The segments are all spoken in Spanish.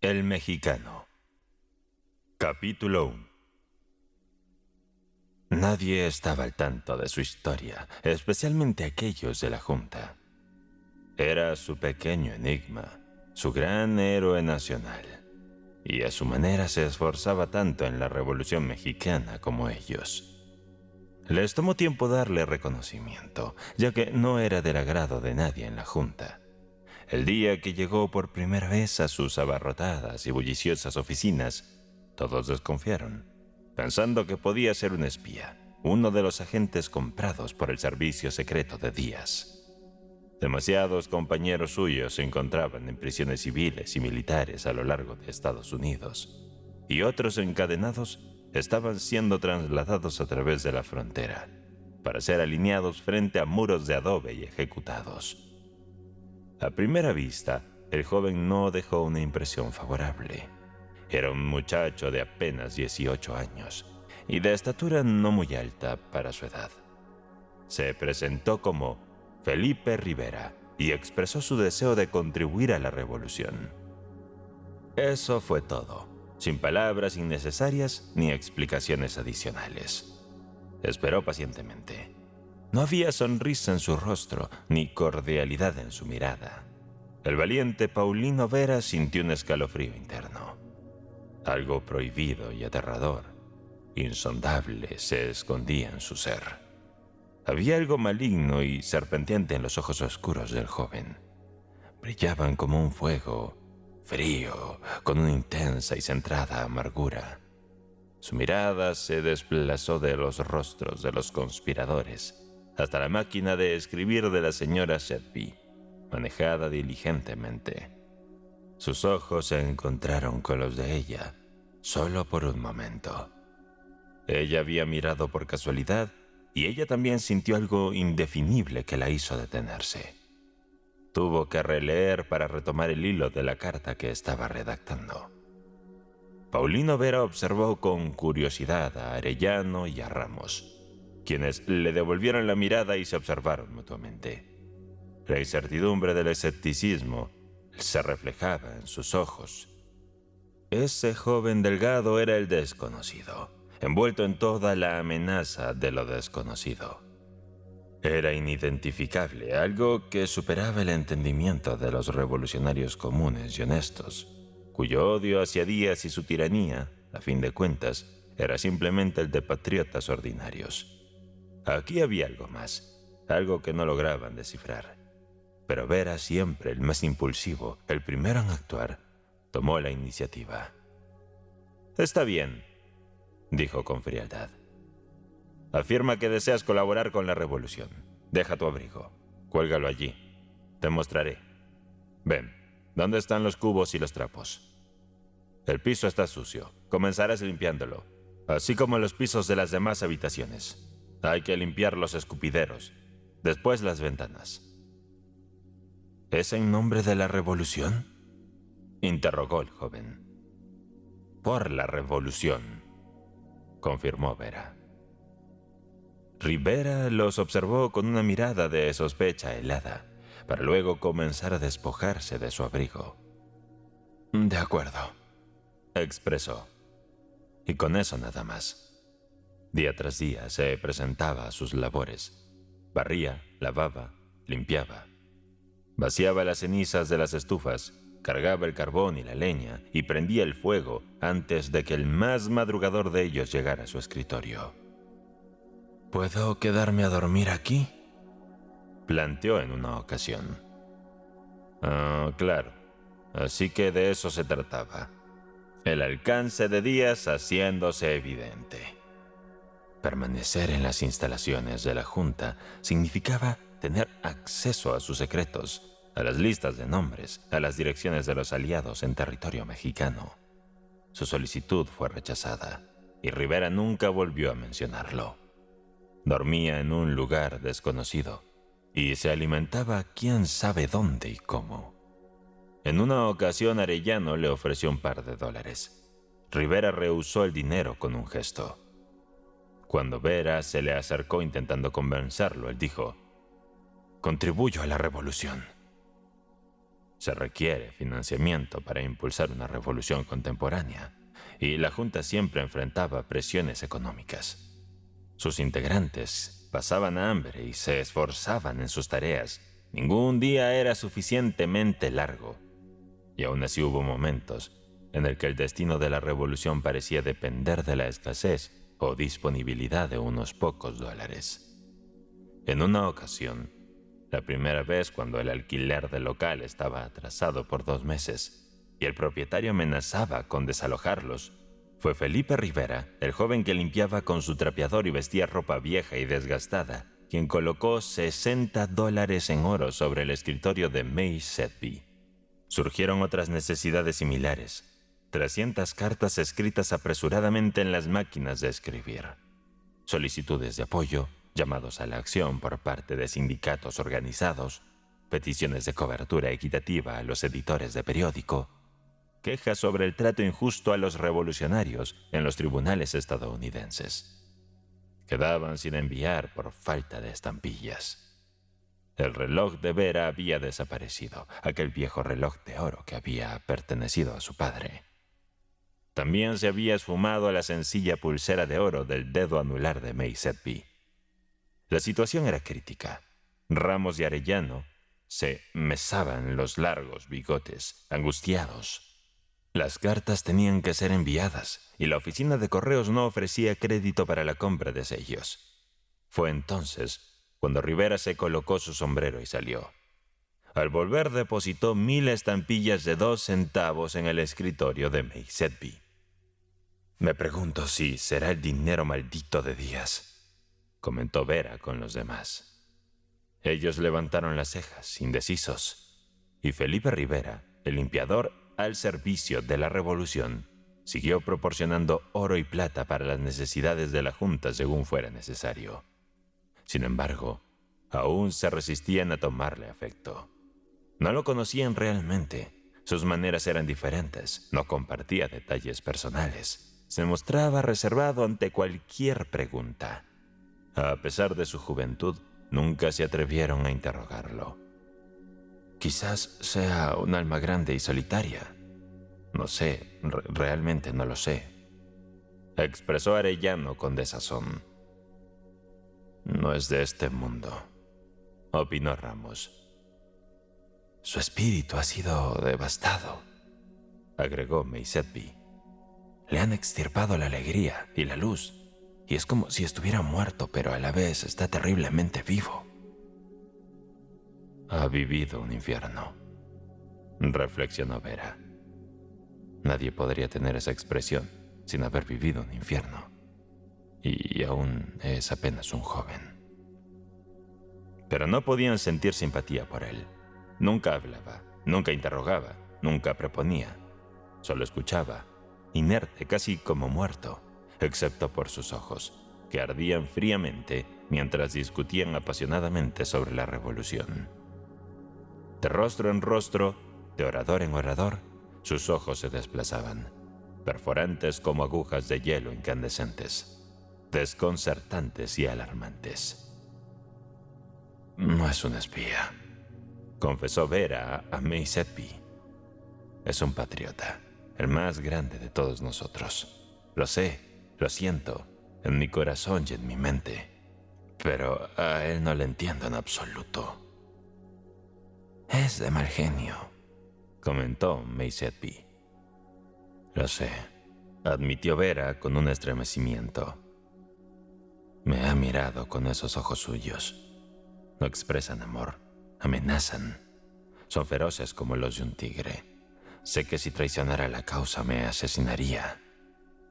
El mexicano. Capítulo 1. Nadie estaba al tanto de su historia, especialmente aquellos de la Junta. Era su pequeño enigma, su gran héroe nacional, y a su manera se esforzaba tanto en la Revolución Mexicana como ellos. Les tomó tiempo darle reconocimiento, ya que no era del agrado de nadie en la Junta. El día que llegó por primera vez a sus abarrotadas y bulliciosas oficinas, todos desconfiaron, pensando que podía ser un espía, uno de los agentes comprados por el servicio secreto de Díaz. Demasiados compañeros suyos se encontraban en prisiones civiles y militares a lo largo de Estados Unidos, y otros encadenados estaban siendo trasladados a través de la frontera para ser alineados frente a muros de adobe y ejecutados. A primera vista, el joven no dejó una impresión favorable. Era un muchacho de apenas 18 años y de estatura no muy alta para su edad. Se presentó como Felipe Rivera y expresó su deseo de contribuir a la revolución. Eso fue todo, sin palabras innecesarias ni explicaciones adicionales. Esperó pacientemente. No había sonrisa en su rostro, ni cordialidad en su mirada. El valiente Paulino Vera sintió un escalofrío interno. Algo prohibido y aterrador, insondable, se escondía en su ser. Había algo maligno y serpenteante en los ojos oscuros del joven. Brillaban como un fuego, frío, con una intensa y centrada amargura. Su mirada se desplazó de los rostros de los conspiradores hasta la máquina de escribir de la señora Shetby, manejada diligentemente. Sus ojos se encontraron con los de ella, solo por un momento. Ella había mirado por casualidad y ella también sintió algo indefinible que la hizo detenerse. Tuvo que releer para retomar el hilo de la carta que estaba redactando. Paulino Vera observó con curiosidad a Arellano y a Ramos, quienes le devolvieron la mirada y se observaron mutuamente. La incertidumbre del escepticismo se reflejaba en sus ojos. Ese joven delgado era el desconocido, envuelto en toda la amenaza de lo desconocido. Era inidentificable, algo que superaba el entendimiento de los revolucionarios comunes y honestos, cuyo odio hacia Díaz y su tiranía, a fin de cuentas, era simplemente el de patriotas ordinarios. Aquí había algo más, algo que no lograban descifrar. Pero Vera, siempre el más impulsivo, el primero en actuar, tomó la iniciativa. «Está bien», dijo con frialdad. «Afirma que deseas colaborar con la revolución. Deja tu abrigo. Cuélgalo allí. Te mostraré. Ven, ¿dónde están los cubos y los trapos? El piso está sucio. Comenzarás limpiándolo, así como los pisos de las demás habitaciones. Hay que limpiar los escupideros, después las ventanas». «¿Es en nombre de la revolución?», interrogó el joven. «Por la revolución», confirmó Vera. Rivera los observó con una mirada de sospecha helada, para luego comenzar a despojarse de su abrigo. «De acuerdo», expresó, y con eso nada más. Día tras día se presentaba a sus labores. Barría, lavaba, limpiaba. Vaciaba las cenizas de las estufas, cargaba el carbón y la leña y prendía el fuego antes de que el más madrugador de ellos llegara a su escritorio. «¿Puedo quedarme a dormir aquí?», planteó en una ocasión. Claro, así que de eso se trataba. El alcance de Díaz haciéndose evidente. Permanecer en las instalaciones de la Junta significaba tener acceso a sus secretos, a las listas de nombres, a las direcciones de los aliados en territorio mexicano. Su solicitud fue rechazada y Rivera nunca volvió a mencionarlo. Dormía en un lugar desconocido y se alimentaba quién sabe dónde y cómo. En una ocasión Arellano le ofreció un par de dólares. Rivera rehusó el dinero con un gesto. Cuando Vera se le acercó intentando convencerlo, él dijo: «Contribuyo a la revolución». Se requiere financiamiento para impulsar una revolución contemporánea, y la Junta siempre enfrentaba presiones económicas. Sus integrantes pasaban hambre y se esforzaban en sus tareas. Ningún día era suficientemente largo, y aún así hubo momentos en el que el destino de la revolución parecía depender de la escasez o disponibilidad de unos pocos dólares. En una ocasión, la primera vez cuando el alquiler del local estaba atrasado por 2 meses y el propietario amenazaba con desalojarlos, fue Felipe Rivera, el joven que limpiaba con su trapeador y vestía ropa vieja y desgastada, quien colocó $60 en oro sobre el escritorio de May Sedby. Surgieron otras necesidades similares. 300 cartas escritas apresuradamente en las máquinas de escribir. Solicitudes de apoyo, llamados a la acción por parte de sindicatos organizados, peticiones de cobertura equitativa a los editores de periódico, quejas sobre el trato injusto a los revolucionarios en los tribunales estadounidenses. Quedaban sin enviar por falta de estampillas. El reloj de Vera había desaparecido, aquel viejo reloj de oro que había pertenecido a su padre. También se había esfumado la sencilla pulsera de oro del dedo anular de May Sedby. La situación era crítica. Ramos y Arellano se mesaban los largos bigotes, angustiados. Las cartas tenían que ser enviadas y la oficina de correos no ofrecía crédito para la compra de sellos. Fue entonces cuando Rivera se colocó su sombrero y salió. Al volver depositó 1000 estampillas de 2 centavos en el escritorio de May Sedby. «Me pregunto si será el dinero maldito de Díaz», comentó Vera con los demás. Ellos levantaron las cejas, indecisos, y Felipe Rivera, el limpiador al servicio de la revolución, siguió proporcionando oro y plata para las necesidades de la Junta según fuera necesario. Sin embargo, aún se resistían a tomarle afecto. No lo conocían realmente, sus maneras eran diferentes, no compartía detalles personales, se mostraba reservado ante cualquier pregunta. A pesar de su juventud, nunca se atrevieron a interrogarlo. «Quizás sea un alma grande y solitaria. No sé, realmente no lo sé», expresó Arellano con desazón. «No es de este mundo», opinó Ramos. «Su espíritu ha sido devastado», agregó May Sedby. «Le han extirpado la alegría y la luz, y es como si estuviera muerto, pero a la vez está terriblemente vivo». «Ha vivido un infierno», reflexionó Vera. Nadie podría tener esa expresión sin haber vivido un infierno, y aún es apenas un joven. Pero no podían sentir simpatía por él. Nunca hablaba, nunca interrogaba, nunca proponía. Solo escuchaba, inerte, casi como muerto, excepto por sus ojos, que ardían fríamente mientras discutían apasionadamente sobre la revolución. De rostro en rostro, de orador en orador, sus ojos se desplazaban, perforantes como agujas de hielo incandescentes, desconcertantes y alarmantes. «No es un espía», confesó Vera a May Sedby. «Es un patriota, el más grande de todos nosotros. Lo sé, lo siento, en mi corazón y en mi mente. Pero a él no le entiendo en absoluto». «Es de mal genio», comentó May Sedby. «Lo sé», admitió Vera con un estremecimiento. «Me ha mirado con esos ojos suyos. No expresan amor, amenazan. Son feroces como los de un tigre. Sé que si traicionara la causa me asesinaría.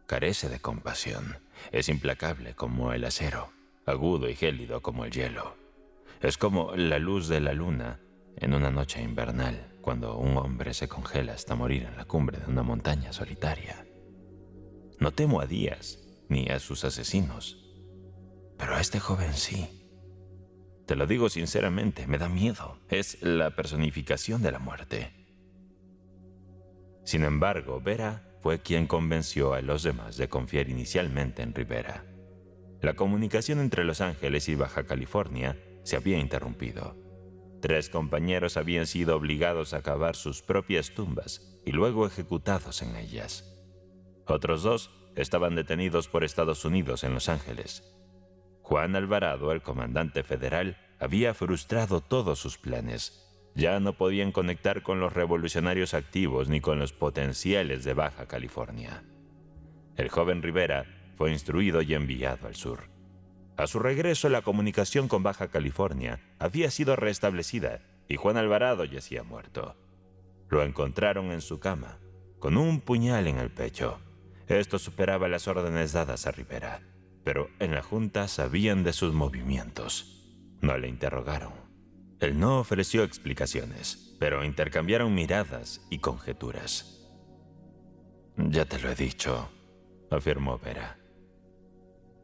Carece de compasión. Es implacable como el acero, agudo y gélido como el hielo. Es como la luz de la luna en una noche invernal, cuando un hombre se congela hasta morir en la cumbre de una montaña solitaria. No temo a Díaz ni a sus asesinos, pero a este joven sí. Te lo digo sinceramente, me da miedo. Es la personificación de la muerte». Sin embargo, Vera fue quien convenció a los demás de confiar inicialmente en Rivera. La comunicación entre Los Ángeles y Baja California se había interrumpido. 3 compañeros habían sido obligados a cavar sus propias tumbas y luego ejecutados en ellas. Otros 2 estaban detenidos por Estados Unidos en Los Ángeles. Juan Alvarado, el comandante federal, había frustrado todos sus planes. Ya no podían conectar con los revolucionarios activos ni con los potenciales de Baja California. El joven Rivera fue instruido y enviado al sur. A su regreso, la comunicación con Baja California había sido restablecida y Juan Alvarado yacía muerto. Lo encontraron en su cama, con un puñal en el pecho. Esto superaba las órdenes dadas a Rivera, pero en la Junta sabían de sus movimientos. No le interrogaron. Él no ofreció explicaciones, pero intercambiaron miradas y conjeturas. «Ya te lo he dicho», afirmó Vera.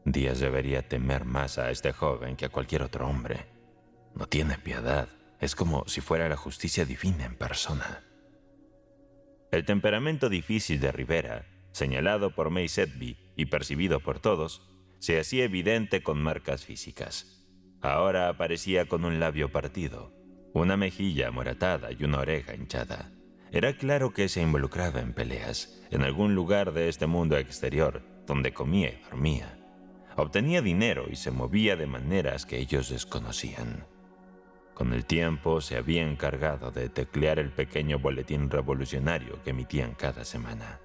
«Díaz debería temer más a este joven que a cualquier otro hombre. No tiene piedad. Es como si fuera la justicia divina en persona». El temperamento difícil de Rivera, señalado por May Sedby y percibido por todos, se hacía evidente con marcas físicas. Ahora aparecía con un labio partido, una mejilla amoratada y una oreja hinchada. Era claro que se involucraba en peleas, en algún lugar de este mundo exterior, donde comía y dormía. Obtenía dinero y se movía de maneras que ellos desconocían. Con el tiempo se había encargado de teclear el pequeño boletín revolucionario que emitían cada semana.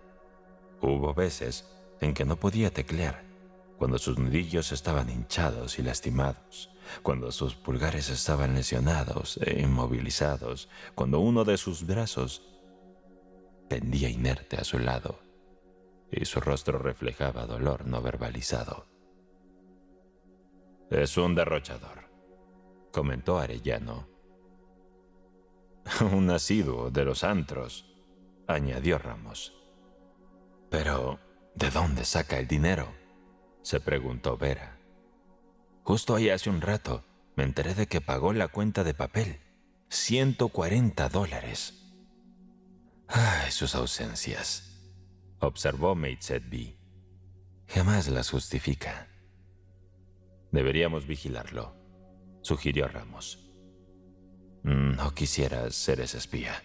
Hubo veces en que no podía teclear, cuando sus nudillos estaban hinchados y lastimados, cuando sus pulgares estaban lesionados e inmovilizados, cuando uno de sus brazos pendía inerte a su lado y su rostro reflejaba dolor no verbalizado. «Es un derrochador», comentó Arellano. «Un asiduo de los antros», añadió Ramos. «Pero, ¿de dónde saca el dinero?», se preguntó Vera. «Justo ahí hace un rato me enteré de que pagó la cuenta de papel. $140. «Ay, sus ausencias», observó May Sedby. «Jamás las justifica». «Deberíamos vigilarlo», sugirió Ramos. «No quisiera ser ese espía»,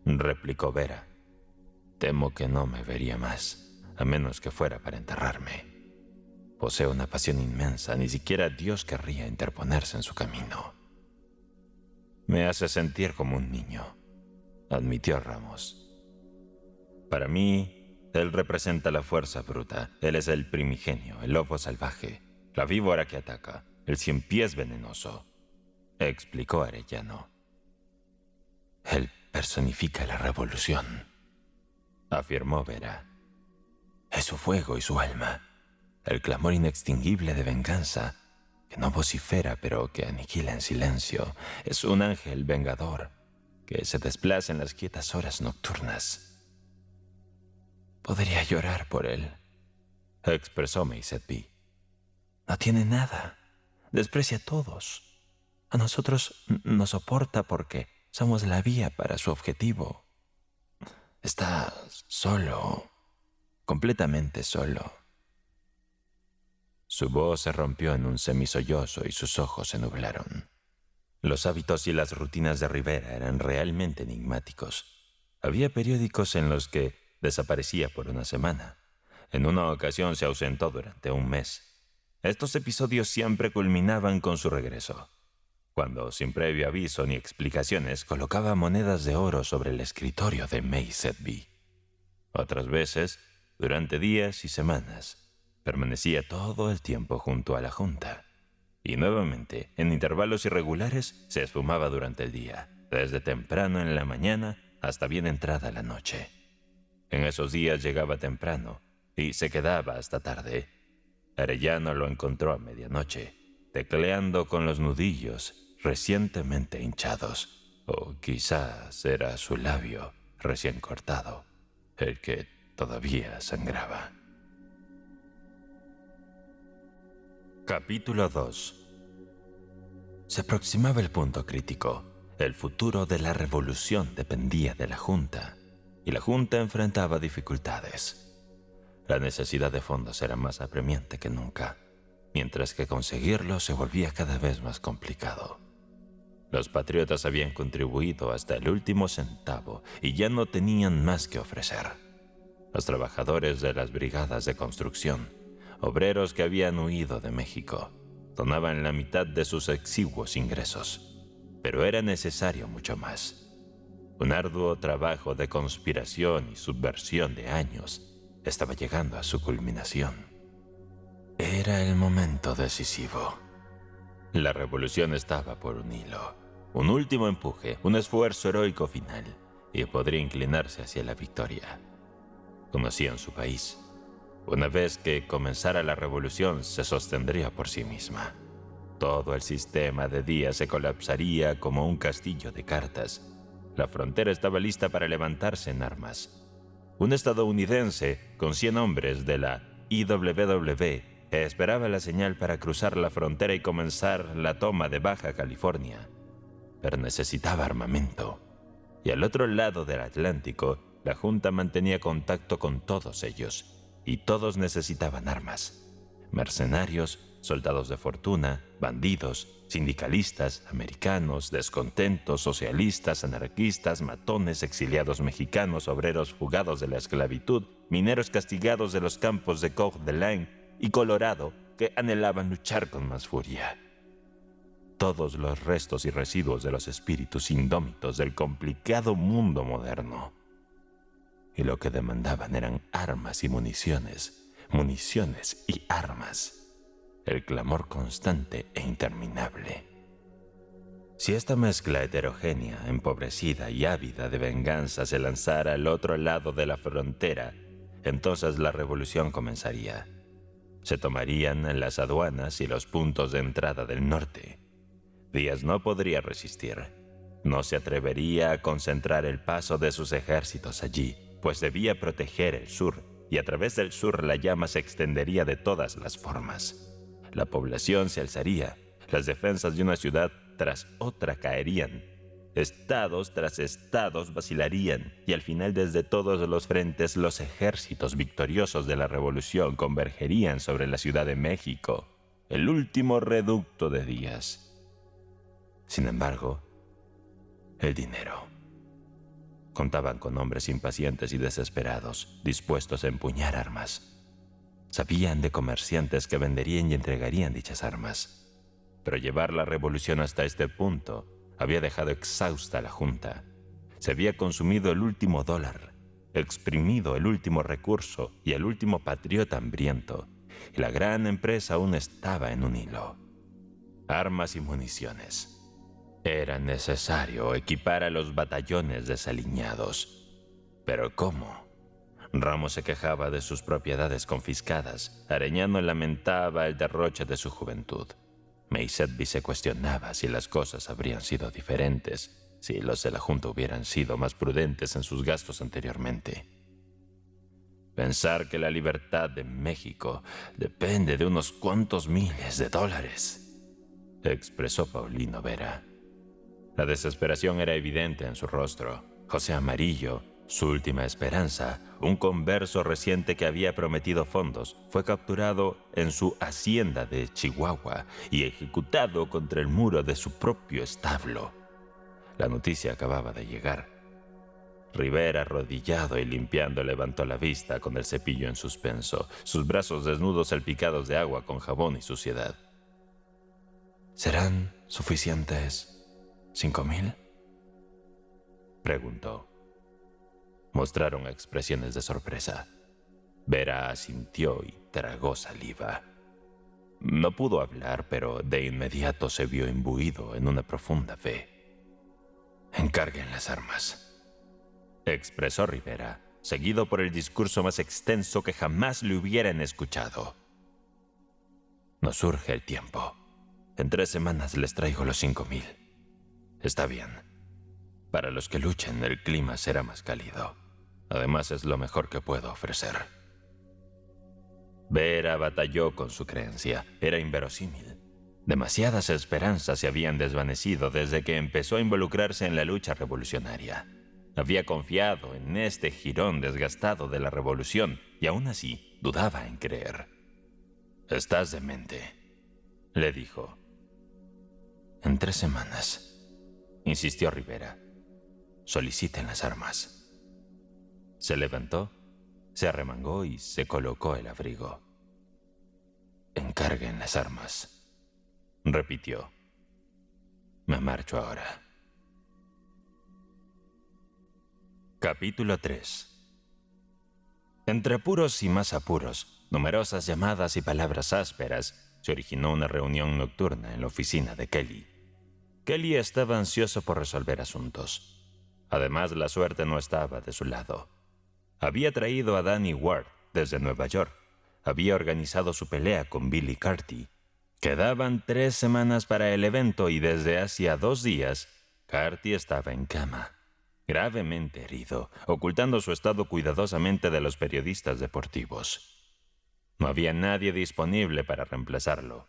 replicó Vera. «Temo que no me vería más, a menos que fuera para enterrarme. Posee una pasión inmensa, ni siquiera Dios querría interponerse en su camino». «Me hace sentir como un niño», admitió Ramos. «Para mí, él representa la fuerza bruta. Él es el primigenio, el lobo salvaje, la víbora que ataca, el ciempiés venenoso», explicó Arellano. «Él personifica la revolución», afirmó Vera. «Es su fuego y su alma, el clamor inextinguible de venganza, que no vocifera pero que aniquila en silencio. Es un ángel vengador que se desplaza en las quietas horas nocturnas». «Podría llorar por él», expresó May Sedby. «No tiene nada, desprecia a todos. A nosotros nos soporta porque somos la vía para su objetivo. Está solo, completamente solo». Su voz se rompió en un semisollozo y sus ojos se nublaron. Los hábitos y las rutinas de Rivera eran realmente enigmáticos. Había periódicos en los que desaparecía por una semana. En una ocasión se ausentó durante un mes. Estos episodios siempre culminaban con su regreso, cuando, sin previo aviso ni explicaciones, colocaba monedas de oro sobre el escritorio de May Sedby. Otras veces, durante días y semanas, permanecía todo el tiempo junto a la Junta. Y nuevamente, en intervalos irregulares, se esfumaba durante el día, desde temprano en la mañana hasta bien entrada la noche. En esos días llegaba temprano y se quedaba hasta tarde. Arellano lo encontró a medianoche, tecleando con los nudillos recientemente hinchados, o quizás era su labio recién cortado, el que todavía sangraba. Capítulo 2. Se aproximaba el punto crítico. El futuro de la revolución dependía de la Junta, y la Junta enfrentaba dificultades. La necesidad de fondos era más apremiante que nunca, mientras que conseguirlo se volvía cada vez más complicado. Los patriotas habían contribuido hasta el último centavo y ya no tenían más que ofrecer. Los trabajadores de las brigadas de construcción, obreros que habían huido de México, donaban la mitad de sus exiguos ingresos. Pero era necesario mucho más. Un arduo trabajo de conspiración y subversión de años estaba llegando a su culminación. Era el momento decisivo. La revolución estaba por un hilo. Un último empuje, un esfuerzo heroico final, y podría inclinarse hacia la victoria. Conocían su país. Una vez que comenzara la revolución, se sostendría por sí misma. Todo el sistema de días se colapsaría como un castillo de cartas. La frontera estaba lista para levantarse en armas. Un estadounidense con 100 hombres de la IWW esperaba la señal para cruzar la frontera y comenzar la toma de Baja California. Pero necesitaba armamento. Y al otro lado del Atlántico, la Junta mantenía contacto con todos ellos, y todos necesitaban armas. Mercenarios, soldados de fortuna, bandidos, sindicalistas, americanos, descontentos, socialistas, anarquistas, matones, exiliados mexicanos, obreros fugados de la esclavitud, mineros castigados de los campos de Coeur d'Alene y Colorado que anhelaban luchar con más furia. Todos los restos y residuos de los espíritus indómitos del complicado mundo moderno. Y lo que demandaban eran armas y municiones y armas. El clamor constante e interminable. Si esta mezcla heterogénea, empobrecida y ávida de venganza se lanzara al otro lado de la frontera, entonces la revolución comenzaría. Se tomarían las aduanas y los puntos de entrada del norte. Díaz no podría resistir. No se atrevería a concentrar el paso de sus ejércitos allí, pues debía proteger el sur, y a través del sur la llama se extendería de todas las formas. La población se alzaría, las defensas de una ciudad tras otra caerían, estados tras estados vacilarían, y al final desde todos los frentes los ejércitos victoriosos de la revolución convergerían sobre la Ciudad de México, el último reducto de Díaz. Sin embargo, el dinero. Contaban con hombres impacientes y desesperados, dispuestos a empuñar armas. Sabían de comerciantes que venderían y entregarían dichas armas. Pero llevar la revolución hasta este punto había dejado exhausta a la Junta. Se había consumido el último dólar, exprimido el último recurso y el último patriota hambriento, y la gran empresa aún estaba en un hilo. Armas y municiones. Era necesario equipar a los batallones desaliñados. ¿Pero cómo? Ramos se quejaba de sus propiedades confiscadas. Arellano lamentaba el derroche de su juventud. Maysetby se cuestionaba si las cosas habrían sido diferentes, si los de la Junta hubieran sido más prudentes en sus gastos anteriormente. Pensar que la libertad de México depende de unos cuantos miles de dólares, expresó Paulino Vera. La desesperación era evidente en su rostro. José Amarillo, su última esperanza, un converso reciente que había prometido fondos, fue capturado en su hacienda de Chihuahua y ejecutado contra el muro de su propio establo. La noticia acababa de llegar. Rivera, arrodillado y limpiando, levantó la vista con el cepillo en suspenso, sus brazos desnudos salpicados de agua con jabón y suciedad. ¿Serán suficientes 5,000? Preguntó. Mostraron expresiones de sorpresa. Vera asintió y tragó saliva. No pudo hablar, pero de inmediato se vio imbuido en una profunda fe. «Encarguen las armas», expresó Rivera, seguido por el discurso más extenso que jamás le hubieran escuchado. «Nos urge el tiempo. En 3 semanas les traigo los 5,000. Está bien. Para los que luchen, el clima será más cálido. Además, es lo mejor que puedo ofrecer». Vera batalló con su creencia. Era inverosímil. Demasiadas esperanzas se habían desvanecido desde que empezó a involucrarse en la lucha revolucionaria. Había confiado en este jirón desgastado de la revolución y aún así dudaba en creer. «Estás demente», le dijo. «En 3 semanas», insistió Rivera. Soliciten las armas. Se levantó, se arremangó y se colocó el abrigo. Encarguen las armas, repitió. Me marcho ahora. Capítulo 3. Entre apuros y más apuros, numerosas llamadas y palabras ásperas, se originó una reunión nocturna en la oficina de Kelly. Kelly estaba ansioso por resolver asuntos. Además, la suerte no estaba de su lado. Había traído a Danny Ward desde Nueva York. Había organizado su pelea con Billy Carty. Quedaban 3 semanas para el evento y desde hacía 2 días, Carty estaba en cama, gravemente herido, ocultando su estado cuidadosamente de los periodistas deportivos. No había nadie disponible para reemplazarlo.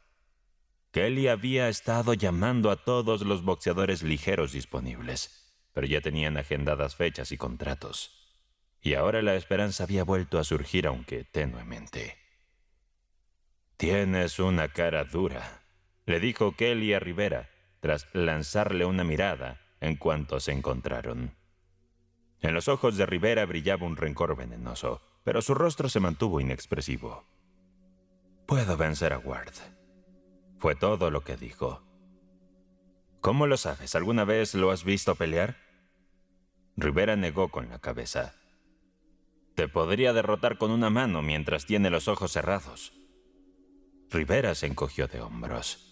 Kelly había estado llamando a todos los boxeadores ligeros disponibles, pero ya tenían agendadas fechas y contratos. Y ahora la esperanza había vuelto a surgir, aunque tenuemente. «Tienes una cara dura», le dijo Kelly a Rivera, tras lanzarle una mirada en cuanto se encontraron. En los ojos de Rivera brillaba un rencor venenoso, pero su rostro se mantuvo inexpresivo. «Puedo vencer a Ward», fue todo lo que dijo. «¿Cómo lo sabes? ¿Alguna vez lo has visto pelear?» Rivera negó con la cabeza. «Te podría derrotar con una mano mientras tiene los ojos cerrados». Rivera se encogió de hombros.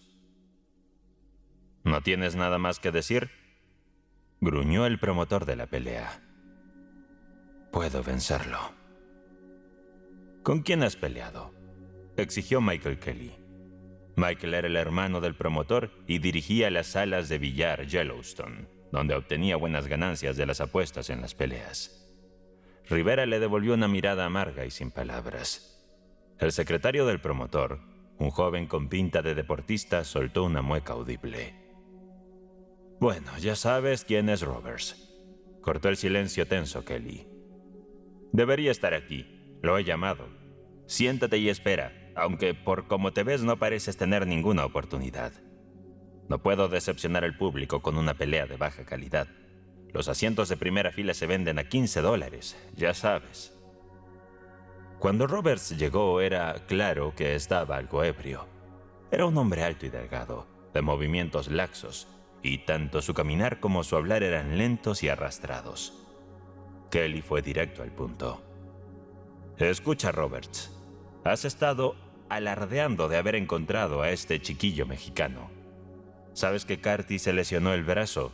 «¿No tienes nada más que decir?», gruñó el promotor de la pelea. «Puedo vencerlo». «¿Con quién has peleado?», exigió Michael Kelly. Michael era el hermano del promotor y dirigía las salas de billar Yellowstone, donde obtenía buenas ganancias de las apuestas en las peleas. Rivera le devolvió una mirada amarga y sin palabras. El secretario del promotor, un joven con pinta de deportista, soltó una mueca audible. «Bueno, ya sabes quién es Roberts», cortó el silencio tenso Kelly. «Debería estar aquí. Lo he llamado. Siéntate y espera, aunque por como te ves no pareces tener ninguna oportunidad. No puedo decepcionar al público con una pelea de baja calidad. Los asientos de primera fila se venden a $15, ya sabes». Cuando Roberts llegó era claro que estaba algo ebrio. Era un hombre alto y delgado, de movimientos laxos, y tanto su caminar como su hablar eran lentos y arrastrados. Kelly fue directo al punto. «Escucha, Roberts. Has estado alardeando de haber encontrado a este chiquillo mexicano. ¿Sabes que Carty se lesionó el brazo?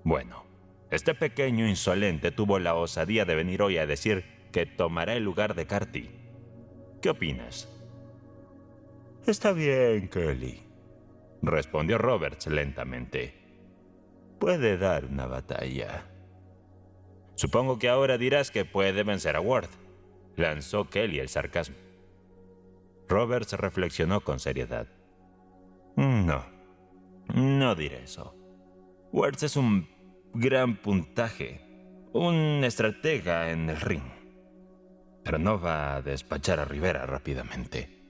Bueno, este pequeño insolente tuvo la osadía de venir hoy a decir que tomará el lugar de Carty. ¿Qué opinas?» «Está bien, Kelly», respondió Roberts lentamente. «Puede dar una batalla». «Supongo que ahora dirás que puede vencer a Ward», lanzó Kelly el sarcasmo. Roberts reflexionó con seriedad. No diré eso. Ward es un gran puntaje, un estratega en el ring. Pero no va a despachar a Rivera rápidamente.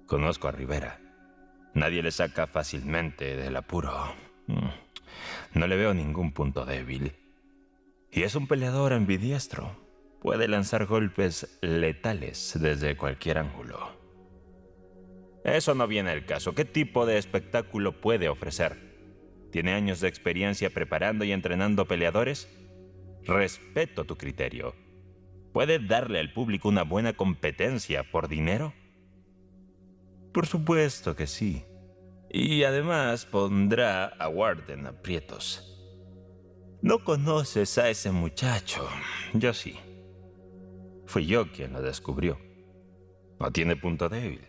Conozco a Rivera. Nadie le saca fácilmente del apuro. No le veo ningún punto débil. Y es un peleador ambidiestro. Puede lanzar golpes letales desde cualquier ángulo. Eso no viene al caso. ¿Qué tipo de espectáculo puede ofrecer? ¿Tiene años de experiencia preparando y entrenando peleadores? Respeto tu criterio. ¿Puede darle al público una buena competencia por dinero? Por supuesto que sí. Y además pondrá a Ward en aprietos. No conoces a ese muchacho. Yo sí. Fui yo quien lo descubrió. No tiene punto débil.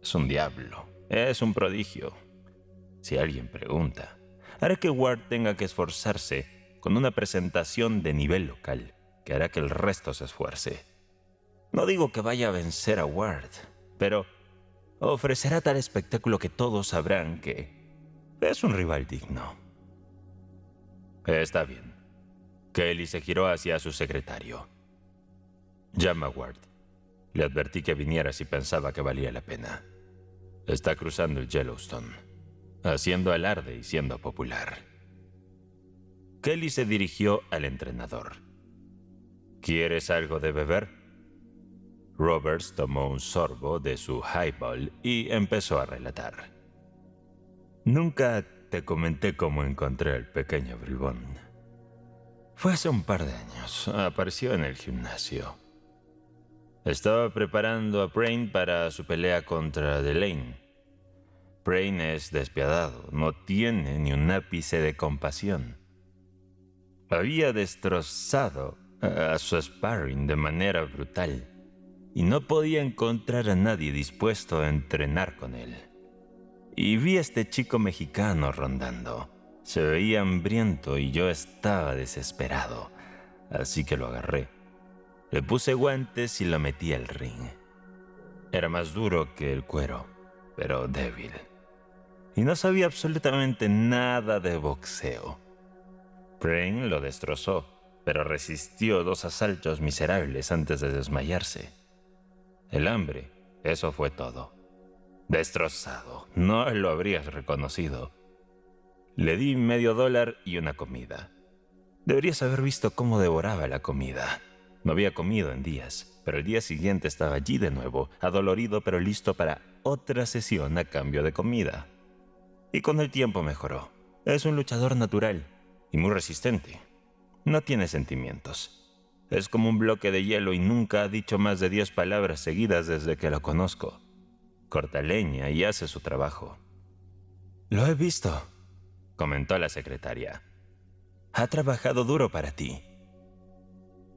Es un diablo. Es un prodigio. Si alguien pregunta, hará que Ward tenga que esforzarse con una presentación de nivel local que hará que el resto se esfuerce. No digo que vaya a vencer a Ward, pero ofrecerá tal espectáculo que todos sabrán que es un rival digno. Está bien. Kelly se giró hacia su secretario. Llama a Ward. Le advertí que viniera si pensaba que valía la pena. Está cruzando el Yellowstone, haciendo alarde y siendo popular. Kelly se dirigió al entrenador. ¿Quieres algo de beber? Roberts tomó un sorbo de su highball y empezó a relatar. Nunca te comenté cómo encontré al pequeño bribón. Fue hace un par de años. Apareció en el gimnasio. Estaba preparando a Brain para su pelea contra Delane. Brain es despiadado, no tiene ni un ápice de compasión. Había destrozado a su sparring de manera brutal y no podía encontrar a nadie dispuesto a entrenar con él. Y vi a este chico mexicano rondando. Se veía hambriento y yo estaba desesperado, así que lo agarré. Le puse guantes y lo metí al ring. Era más duro que el cuero, pero débil. Y no sabía absolutamente nada de boxeo. Brain lo destrozó, pero resistió 2 asaltos miserables antes de desmayarse. El hambre, eso fue todo. Destrozado, no lo habrías reconocido. Le di $50 y una comida. Deberías haber visto cómo devoraba la comida. No había comido en días, pero el día siguiente estaba allí de nuevo, adolorido pero listo para otra sesión a cambio de comida. Y con el tiempo mejoró. Es un luchador natural y muy resistente. No tiene sentimientos. Es como un bloque de hielo y nunca ha dicho más de 10 palabras seguidas desde que lo conozco. Corta leña y hace su trabajo. Lo he visto, comentó la secretaria. Ha trabajado duro para ti.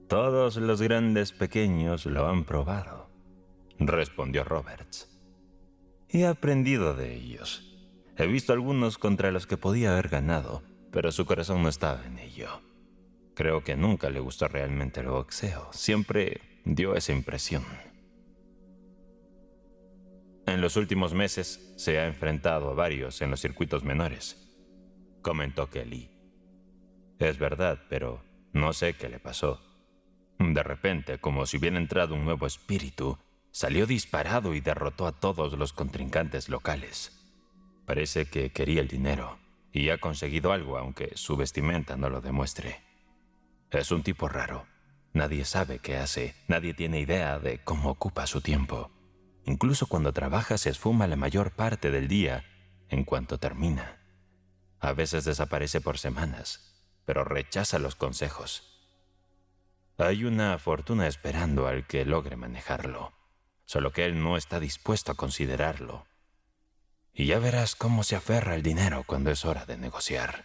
Todos los grandes pequeños lo han probado, respondió Roberts. He aprendido de ellos. He visto algunos contra los que podía haber ganado, pero su corazón no estaba en ello. Creo que nunca le gustó realmente el boxeo. Siempre dio esa impresión. En los últimos meses se ha enfrentado a varios en los circuitos menores, comentó Kelly. Es verdad, pero no sé qué le pasó. De repente, como si hubiera entrado un nuevo espíritu, salió disparado y derrotó a todos los contrincantes locales. Parece que quería el dinero y ha conseguido algo, aunque su vestimenta no lo demuestre. Es un tipo raro. Nadie sabe qué hace, nadie tiene idea de cómo ocupa su tiempo. Incluso cuando trabaja se esfuma la mayor parte del día en cuanto termina. A veces desaparece por semanas, pero rechaza los consejos. Hay una fortuna esperando al que logre manejarlo, solo que él no está dispuesto a considerarlo. Y ya verás cómo se aferra al dinero cuando es hora de negociar.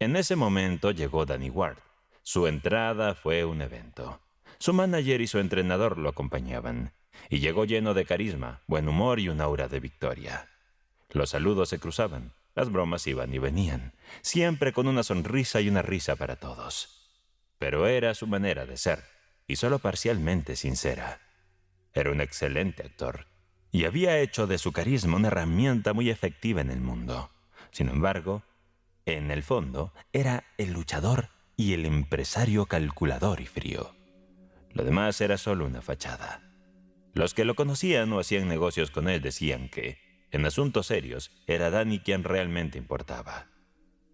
En ese momento llegó Danny Ward. Su entrada fue un evento. Su manager y su entrenador lo acompañaban, y llegó lleno de carisma, buen humor y un aura de victoria. Los saludos se cruzaban, las bromas iban y venían, siempre con una sonrisa y una risa para todos. Pero era su manera de ser, y solo parcialmente sincera. Era un excelente actor, y había hecho de su carisma una herramienta muy efectiva en el mundo. Sin embargo, en el fondo, era el luchador y el empresario calculador y frío. Lo demás era solo una fachada. Los que lo conocían o hacían negocios con él decían que, en asuntos serios, era Danny quien realmente importaba.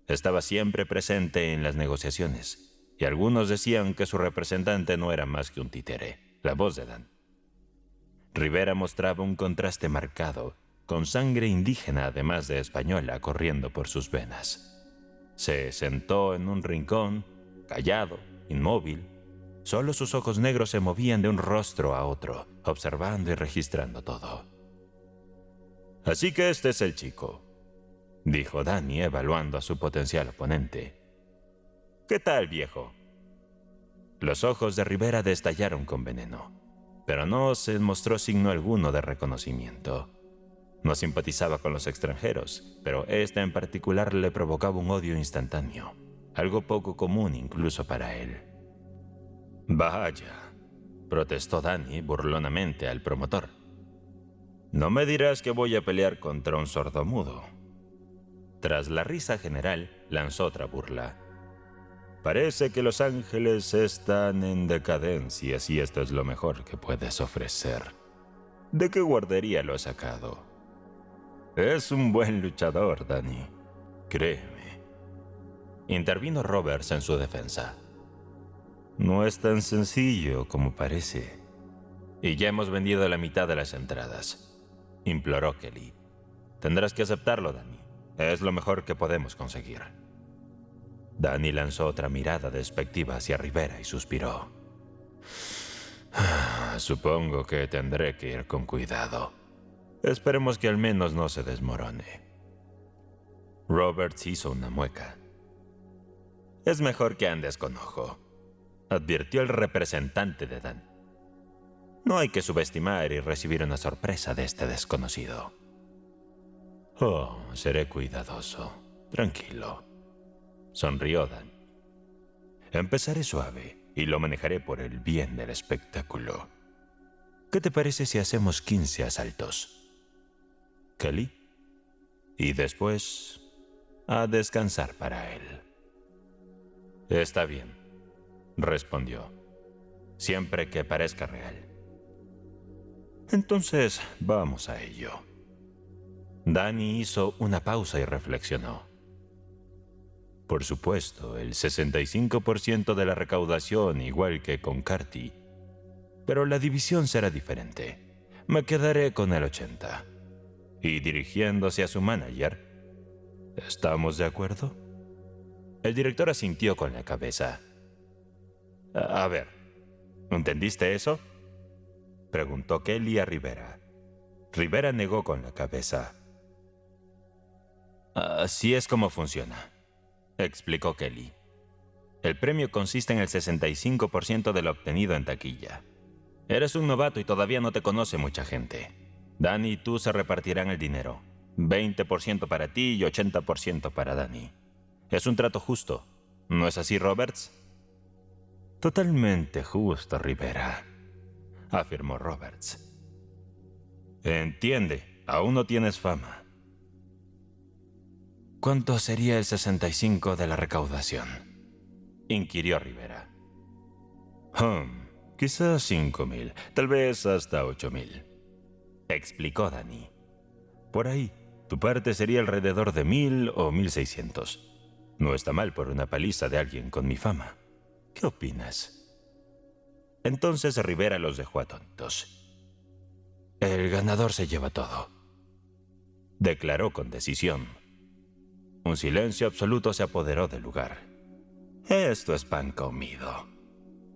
Estaba siempre presente en las negociaciones, y algunos decían que su representante no era más que un títere, la voz de Dan. Rivera mostraba un contraste marcado, con sangre indígena además de española corriendo por sus venas. Se sentó en un rincón, callado, inmóvil. Solo sus ojos negros se movían de un rostro a otro, observando y registrando todo. Así que este es el chico, dijo Danny evaluando a su potencial oponente. ¿Qué tal, viejo? Los ojos de Rivera destallaron con veneno, pero no se mostró signo alguno de reconocimiento. No simpatizaba con los extranjeros, pero esta en particular le provocaba un odio instantáneo, algo poco común incluso para él. Vaya, protestó Danny burlonamente al promotor. No me dirás que voy a pelear contra un sordomudo. Tras la risa general, lanzó otra burla. Parece que Los Ángeles están en decadencia si esto es lo mejor que puedes ofrecer. ¿De qué guardería lo has sacado? Es un buen luchador, Danny. Créeme. Intervino Roberts en su defensa. No es tan sencillo como parece. Y ya hemos vendido la mitad de las entradas, imploró Kelly. Tendrás que aceptarlo, Danny. Es lo mejor que podemos conseguir. Danny lanzó otra mirada despectiva hacia Rivera y suspiró. Supongo que tendré que ir con cuidado. Esperemos que al menos no se desmorone. Roberts hizo una mueca. Es mejor que andes con ojo, advirtió el representante de Dan. No hay que subestimar y recibir una sorpresa de este desconocido. Oh, seré cuidadoso. Tranquilo. Sonrió Dan. Empezaré suave y lo manejaré por el bien del espectáculo. ¿Qué te parece si hacemos 15 asaltos? ¿Kelly? Y después, a descansar para él. Está bien, respondió. Siempre que parezca real. Entonces, vamos a ello. Danny hizo una pausa y reflexionó. Por supuesto, el 65% de la recaudación, igual que con Carty. Pero la división será diferente. Me quedaré con el 80%. Y dirigiéndose a su manager, ¿estamos de acuerdo? El director asintió con la cabeza. A ver, ¿entendiste eso? Preguntó Kelly a Rivera. Rivera negó con la cabeza. Así es como funciona, explicó Kelly. El premio consiste en el 65% de lo obtenido en taquilla. Eres un novato y todavía no te conoce mucha gente. Danny y tú se repartirán el dinero. 20% para ti y 80% para Danny. Es un trato justo. ¿No es así, Roberts? Totalmente justo, Rivera, afirmó Roberts. Entiende, aún no tienes fama. ¿Cuánto sería el 65% de la recaudación?, inquirió Rivera. Quizás 5,000, tal vez hasta 8,000, explicó Danny. Por ahí, tu parte sería alrededor de 1,000 o 1,600. No está mal por una paliza de alguien con mi fama. ¿Qué opinas? Entonces Rivera los dejó atónitos. El ganador se lleva todo, declaró con decisión. Un silencio absoluto se apoderó del lugar. Esto es pan comido,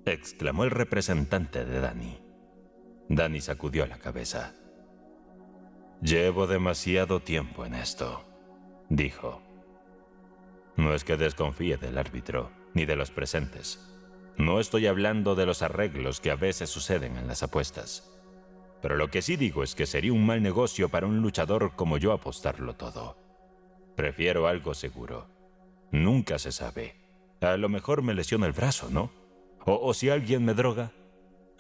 exclamó el representante de Danny. Danny sacudió la cabeza. Llevo demasiado tiempo en esto, dijo. No es que desconfíe del árbitro, ni de los presentes. No estoy hablando de los arreglos que a veces suceden en las apuestas. Pero lo que sí digo es que sería un mal negocio para un luchador como yo apostarlo todo. Prefiero algo seguro. Nunca se sabe. A lo mejor me lesiono el brazo, ¿no? O si alguien me droga.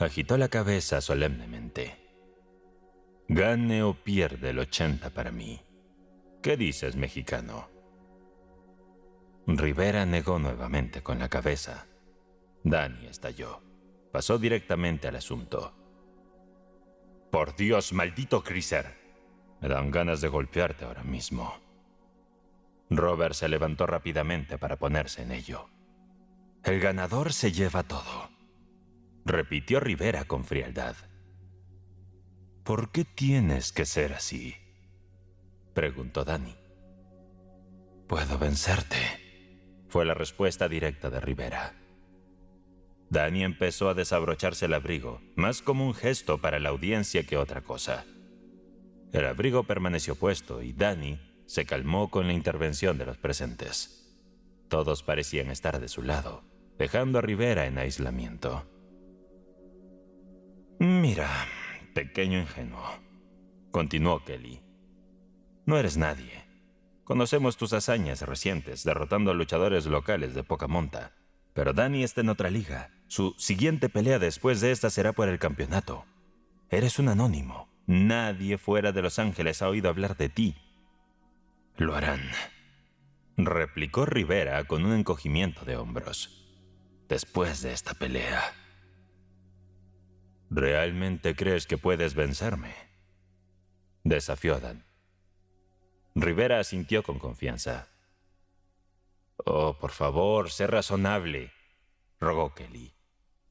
Agitó la cabeza solemnemente. Gane o pierde el 80 para mí. ¿Qué dices, mexicano? Rivera negó nuevamente con la cabeza. Danny estalló. Pasó directamente al asunto. Por Dios, maldito Chrysler. Me dan ganas de golpearte ahora mismo. Robert se levantó rápidamente para ponerse en ello. El ganador se lleva todo, repitió Rivera con frialdad. ¿Por qué tienes que ser así?, preguntó Danny. Puedo vencerte, fue la respuesta directa de Rivera. Danny empezó a desabrocharse el abrigo, más como un gesto para la audiencia que otra cosa. El abrigo permaneció puesto y Danny se calmó con la intervención de los presentes. Todos parecían estar de su lado, dejando a Rivera en aislamiento. Mira, pequeño ingenuo, continuó Kelly. No eres nadie. Conocemos tus hazañas recientes derrotando a luchadores locales de poca monta. Pero Danny está en otra liga. Su siguiente pelea después de esta será por el campeonato. Eres un anónimo. Nadie fuera de Los Ángeles ha oído hablar de ti. Lo harán, replicó Rivera con un encogimiento de hombros. Después de esta pelea. ¿Realmente crees que puedes vencerme?, desafió Dan. Rivera asintió con confianza. Oh, por favor, sé razonable, rogó Kelly.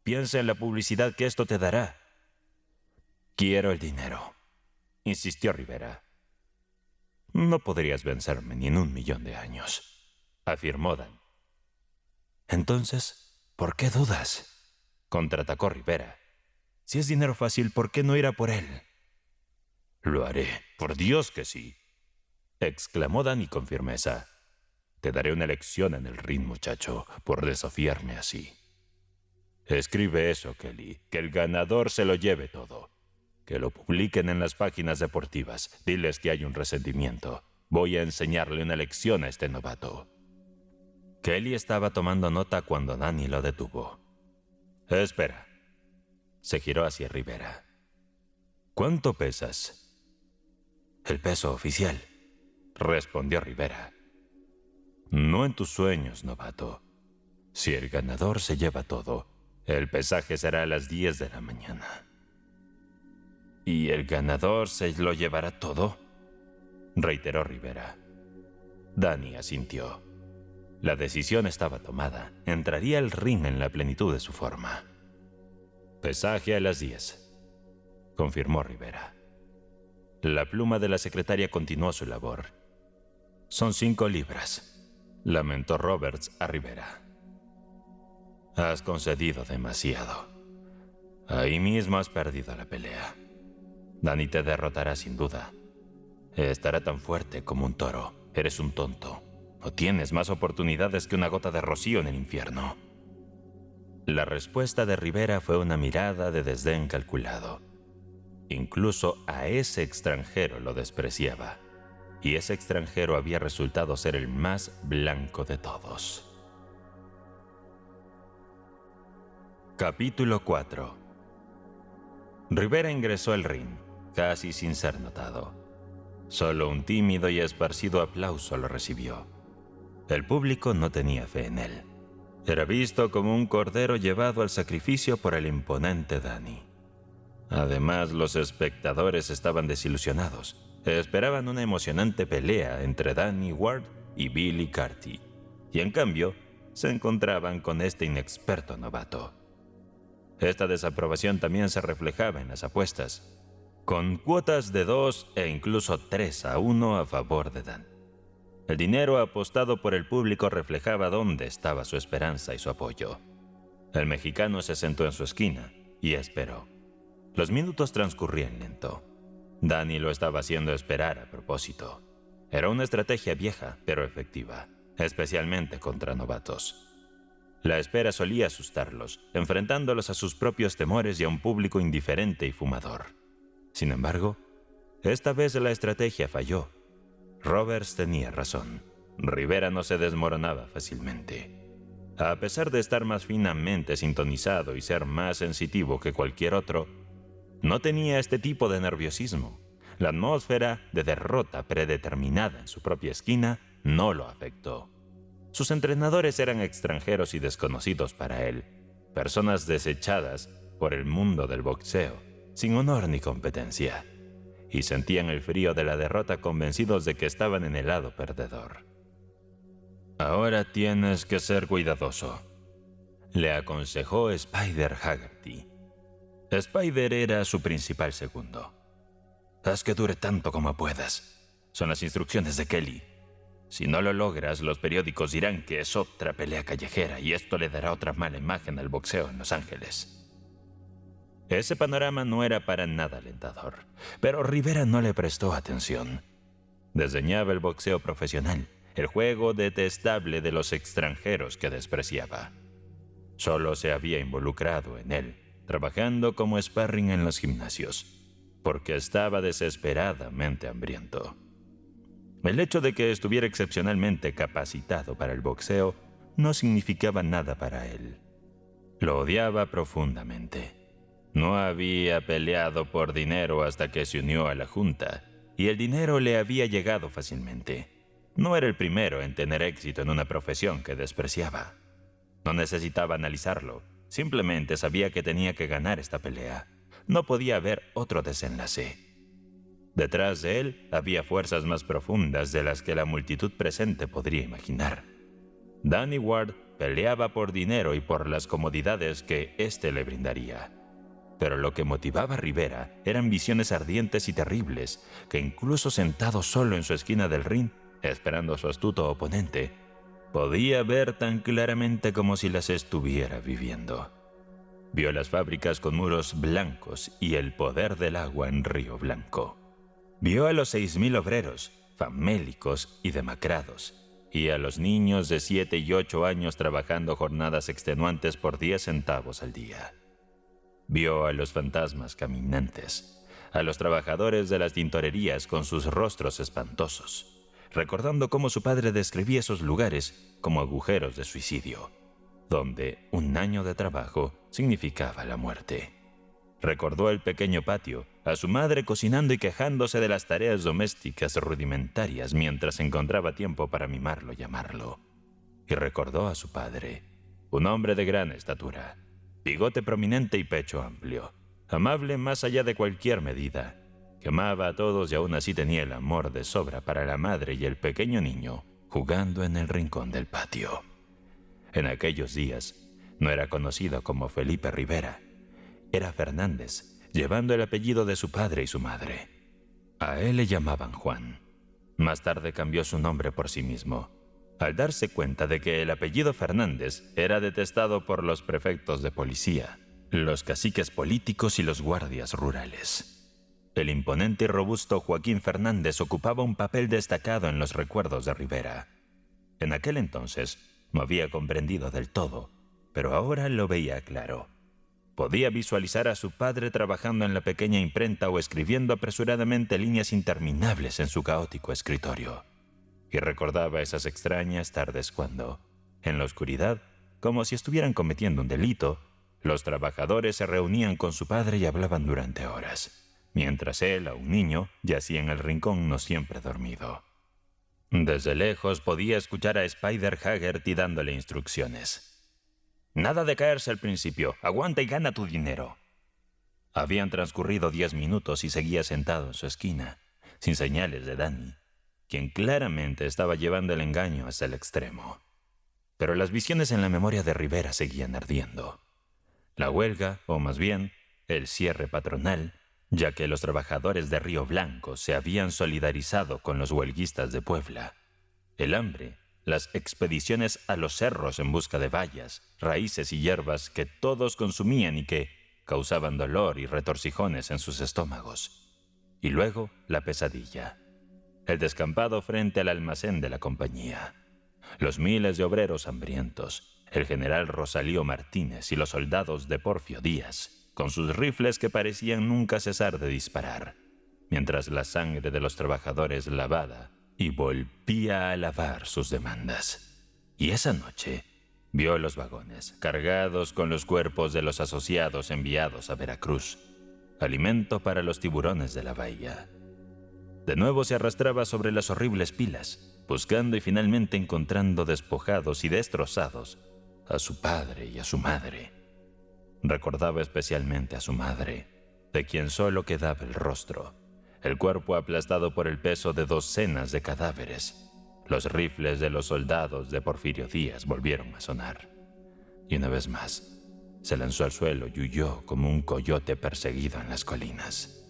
Piensa en la publicidad que esto te dará. Quiero el dinero, insistió Rivera. No podrías vencerme ni en 1.000.000 de años, afirmó Dan. Entonces, ¿por qué dudas?, contraatacó Rivera. Si es dinero fácil, ¿por qué no ir a por él? Lo haré, por Dios que sí, exclamó Danny con firmeza. Te daré una lección en el ring, muchacho, por desafiarme así. Escribe eso, Kelly, que el ganador se lo lleve todo. Que lo publiquen en las páginas deportivas. Diles que hay un resentimiento. Voy a enseñarle una lección a este novato. Kelly estaba tomando nota cuando Danny lo detuvo. Espera. Se giró hacia Rivera. ¿Cuánto pesas? El peso oficial, respondió Rivera. No en tus sueños, novato. Si el ganador se lleva todo, el pesaje será a las 10 de la mañana. ¿Y el ganador se lo llevará todo?, reiteró Rivera. Danny asintió. La decisión estaba tomada. Entraría al ring en la plenitud de su forma. Pesaje a las 10, confirmó Rivera. La pluma de la secretaria continuó su labor. Son 5 libras, lamentó Roberts a Rivera. Has concedido demasiado. Ahí mismo has perdido la pelea. Danny te derrotará sin duda. Estará tan fuerte como un toro. Eres un tonto. No tienes más oportunidades que una gota de rocío en el infierno. La respuesta de Rivera fue una mirada de desdén calculado. Incluso a ese extranjero lo despreciaba. Y ese extranjero había resultado ser el más blanco de todos. Capítulo 4. Rivera ingresó al ring, casi sin ser notado. Solo un tímido y esparcido aplauso lo recibió. El público no tenía fe en él. Era visto como un cordero llevado al sacrificio por el imponente Danny. Además, los espectadores estaban desilusionados. Esperaban una emocionante pelea entre Danny Ward y Billy Carty, y en cambio, se encontraban con este inexperto novato. Esta desaprobación también se reflejaba en las apuestas, con cuotas de 2 e incluso 3-1 a favor de Dan. El dinero apostado por el público reflejaba dónde estaba su esperanza y su apoyo. El mexicano se sentó en su esquina y esperó. Los minutos transcurrían lento. Danny lo estaba haciendo esperar a propósito. Era una estrategia vieja, pero efectiva, especialmente contra novatos. La espera solía asustarlos, enfrentándolos a sus propios temores y a un público indiferente y fumador. Sin embargo, esta vez la estrategia falló. Roberts tenía razón. Rivera no se desmoronaba fácilmente. A pesar de estar más finamente sintonizado y ser más sensitivo que cualquier otro, no tenía este tipo de nerviosismo. La atmósfera de derrota predeterminada en su propia esquina no lo afectó. Sus entrenadores eran extranjeros y desconocidos para él, personas desechadas por el mundo del boxeo, sin honor ni competencia, y sentían el frío de la derrota convencidos de que estaban en el lado perdedor. Ahora tienes que ser cuidadoso, le aconsejó Spider Haggerty. Spider era su principal segundo. Haz que dure tanto como puedas. Son las instrucciones de Kelly. Si no lo logras, los periódicos dirán que es otra pelea callejera y esto le dará otra mala imagen al boxeo en Los Ángeles. Ese panorama no era para nada alentador, pero Rivera no le prestó atención. Desdeñaba el boxeo profesional, el juego detestable de los extranjeros que despreciaba. Solo se había involucrado en él, trabajando como sparring en los gimnasios, porque estaba desesperadamente hambriento. El hecho de que estuviera excepcionalmente capacitado para el boxeo no significaba nada para él. Lo odiaba profundamente. No había peleado por dinero hasta que se unió a la Junta, y el dinero le había llegado fácilmente. No era el primero en tener éxito en una profesión que despreciaba. No necesitaba analizarlo, simplemente sabía que tenía que ganar esta pelea. No podía haber otro desenlace. Detrás de él había fuerzas más profundas de las que la multitud presente podría imaginar. Danny Ward peleaba por dinero y por las comodidades que éste le brindaría. Pero lo que motivaba a Rivera eran visiones ardientes y terribles, que incluso sentado solo en su esquina del ring, esperando a su astuto oponente, podía ver tan claramente como si las estuviera viviendo. Vio las fábricas con muros blancos y el poder del agua en Río Blanco. Vio a los 6,000 obreros, famélicos y demacrados, y a los niños de 7 y 8 años trabajando jornadas extenuantes por 10 centavos al día. Vio a los fantasmas caminantes, a los trabajadores de las tintorerías con sus rostros espantosos, recordando cómo su padre describía esos lugares como agujeros de suicidio, donde un año de trabajo significaba la muerte. Recordó el pequeño patio, a su madre cocinando y quejándose de las tareas domésticas rudimentarias mientras encontraba tiempo para mimarlo y amarlo. Y recordó a su padre, un hombre de gran estatura, bigote prominente y pecho amplio, amable más allá de cualquier medida, que amaba a todos y aún así tenía el amor de sobra para la madre y el pequeño niño jugando en el rincón del patio. En aquellos días no era conocido como Felipe Rivera, era Fernández, llevando el apellido de su padre y su madre. A él le llamaban Juan. Más tarde cambió su nombre por sí mismo, al darse cuenta de que el apellido Fernández era detestado por los prefectos de policía, los caciques políticos y los guardias rurales. El imponente y robusto Joaquín Fernández ocupaba un papel destacado en los recuerdos de Rivera. En aquel entonces no había comprendido del todo, pero ahora lo veía claro. Podía visualizar a su padre trabajando en la pequeña imprenta o escribiendo apresuradamente líneas interminables en su caótico escritorio. Y recordaba esas extrañas tardes cuando, en la oscuridad, como si estuvieran cometiendo un delito, los trabajadores se reunían con su padre y hablaban durante horas, mientras él, aún niño, yacía en el rincón no siempre dormido. Desde lejos podía escuchar a Spider Haggerty dándole instrucciones. Nada de caerse al principio, aguanta y gana tu dinero. Habían transcurrido 10 minutos y seguía sentado en su esquina, sin señales de Danny, quien claramente estaba llevando el engaño hasta el extremo. Pero las visiones en la memoria de Rivera seguían ardiendo. La huelga, o más bien, el cierre patronal, ya que los trabajadores de Río Blanco se habían solidarizado con los huelguistas de Puebla. El hambre, las expediciones a los cerros en busca de bayas, raíces y hierbas que todos consumían y que causaban dolor y retorcijones en sus estómagos. Y luego la pesadilla, el descampado frente al almacén de la compañía, los miles de obreros hambrientos, el general Rosalío Martínez y los soldados de Porfio Díaz, con sus rifles que parecían nunca cesar de disparar, mientras la sangre de los trabajadores lavaba y volvía a lavar sus demandas. Y esa noche vio los vagones cargados con los cuerpos de los asociados enviados a Veracruz, alimento para los tiburones de la bahía. De nuevo se arrastraba sobre las horribles pilas, buscando y finalmente encontrando despojados y destrozados a su padre y a su madre. Recordaba especialmente a su madre, de quien solo quedaba el rostro, el cuerpo aplastado por el peso de docenas de cadáveres. Los rifles de los soldados de Porfirio Díaz volvieron a sonar. Y una vez más, se lanzó al suelo y huyó como un coyote perseguido en las colinas.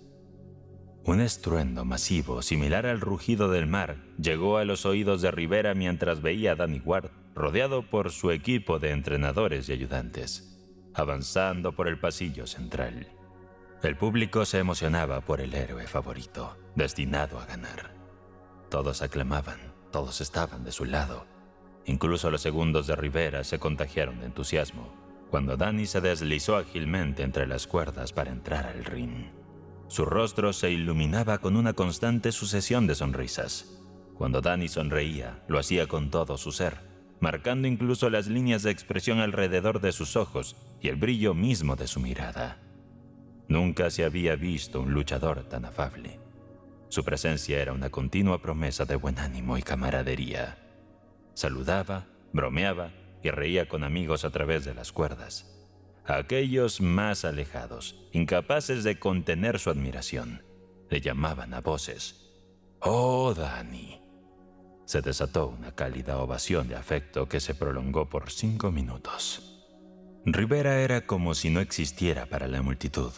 Un estruendo masivo, similar al rugido del mar, llegó a los oídos de Rivera mientras veía a Danny Ward rodeado por su equipo de entrenadores y ayudantes, avanzando por el pasillo central. El público se emocionaba por el héroe favorito, destinado a ganar. Todos aclamaban, todos estaban de su lado. Incluso los segundos de Rivera se contagiaron de entusiasmo cuando Danny se deslizó ágilmente entre las cuerdas para entrar al ring. Su rostro se iluminaba con una constante sucesión de sonrisas. Cuando Danny sonreía, lo hacía con todo su ser, marcando incluso las líneas de expresión alrededor de sus ojos y el brillo mismo de su mirada. Nunca se había visto un luchador tan afable. Su presencia era una continua promesa de buen ánimo y camaradería. Saludaba, bromeaba y reía con amigos a través de las cuerdas. A aquellos más alejados, incapaces de contener su admiración, le llamaban a voces: «¡Oh, Danny!». se desató una cálida ovación de afecto que se prolongó por 5 minutos. Rivera era como si no existiera para la multitud.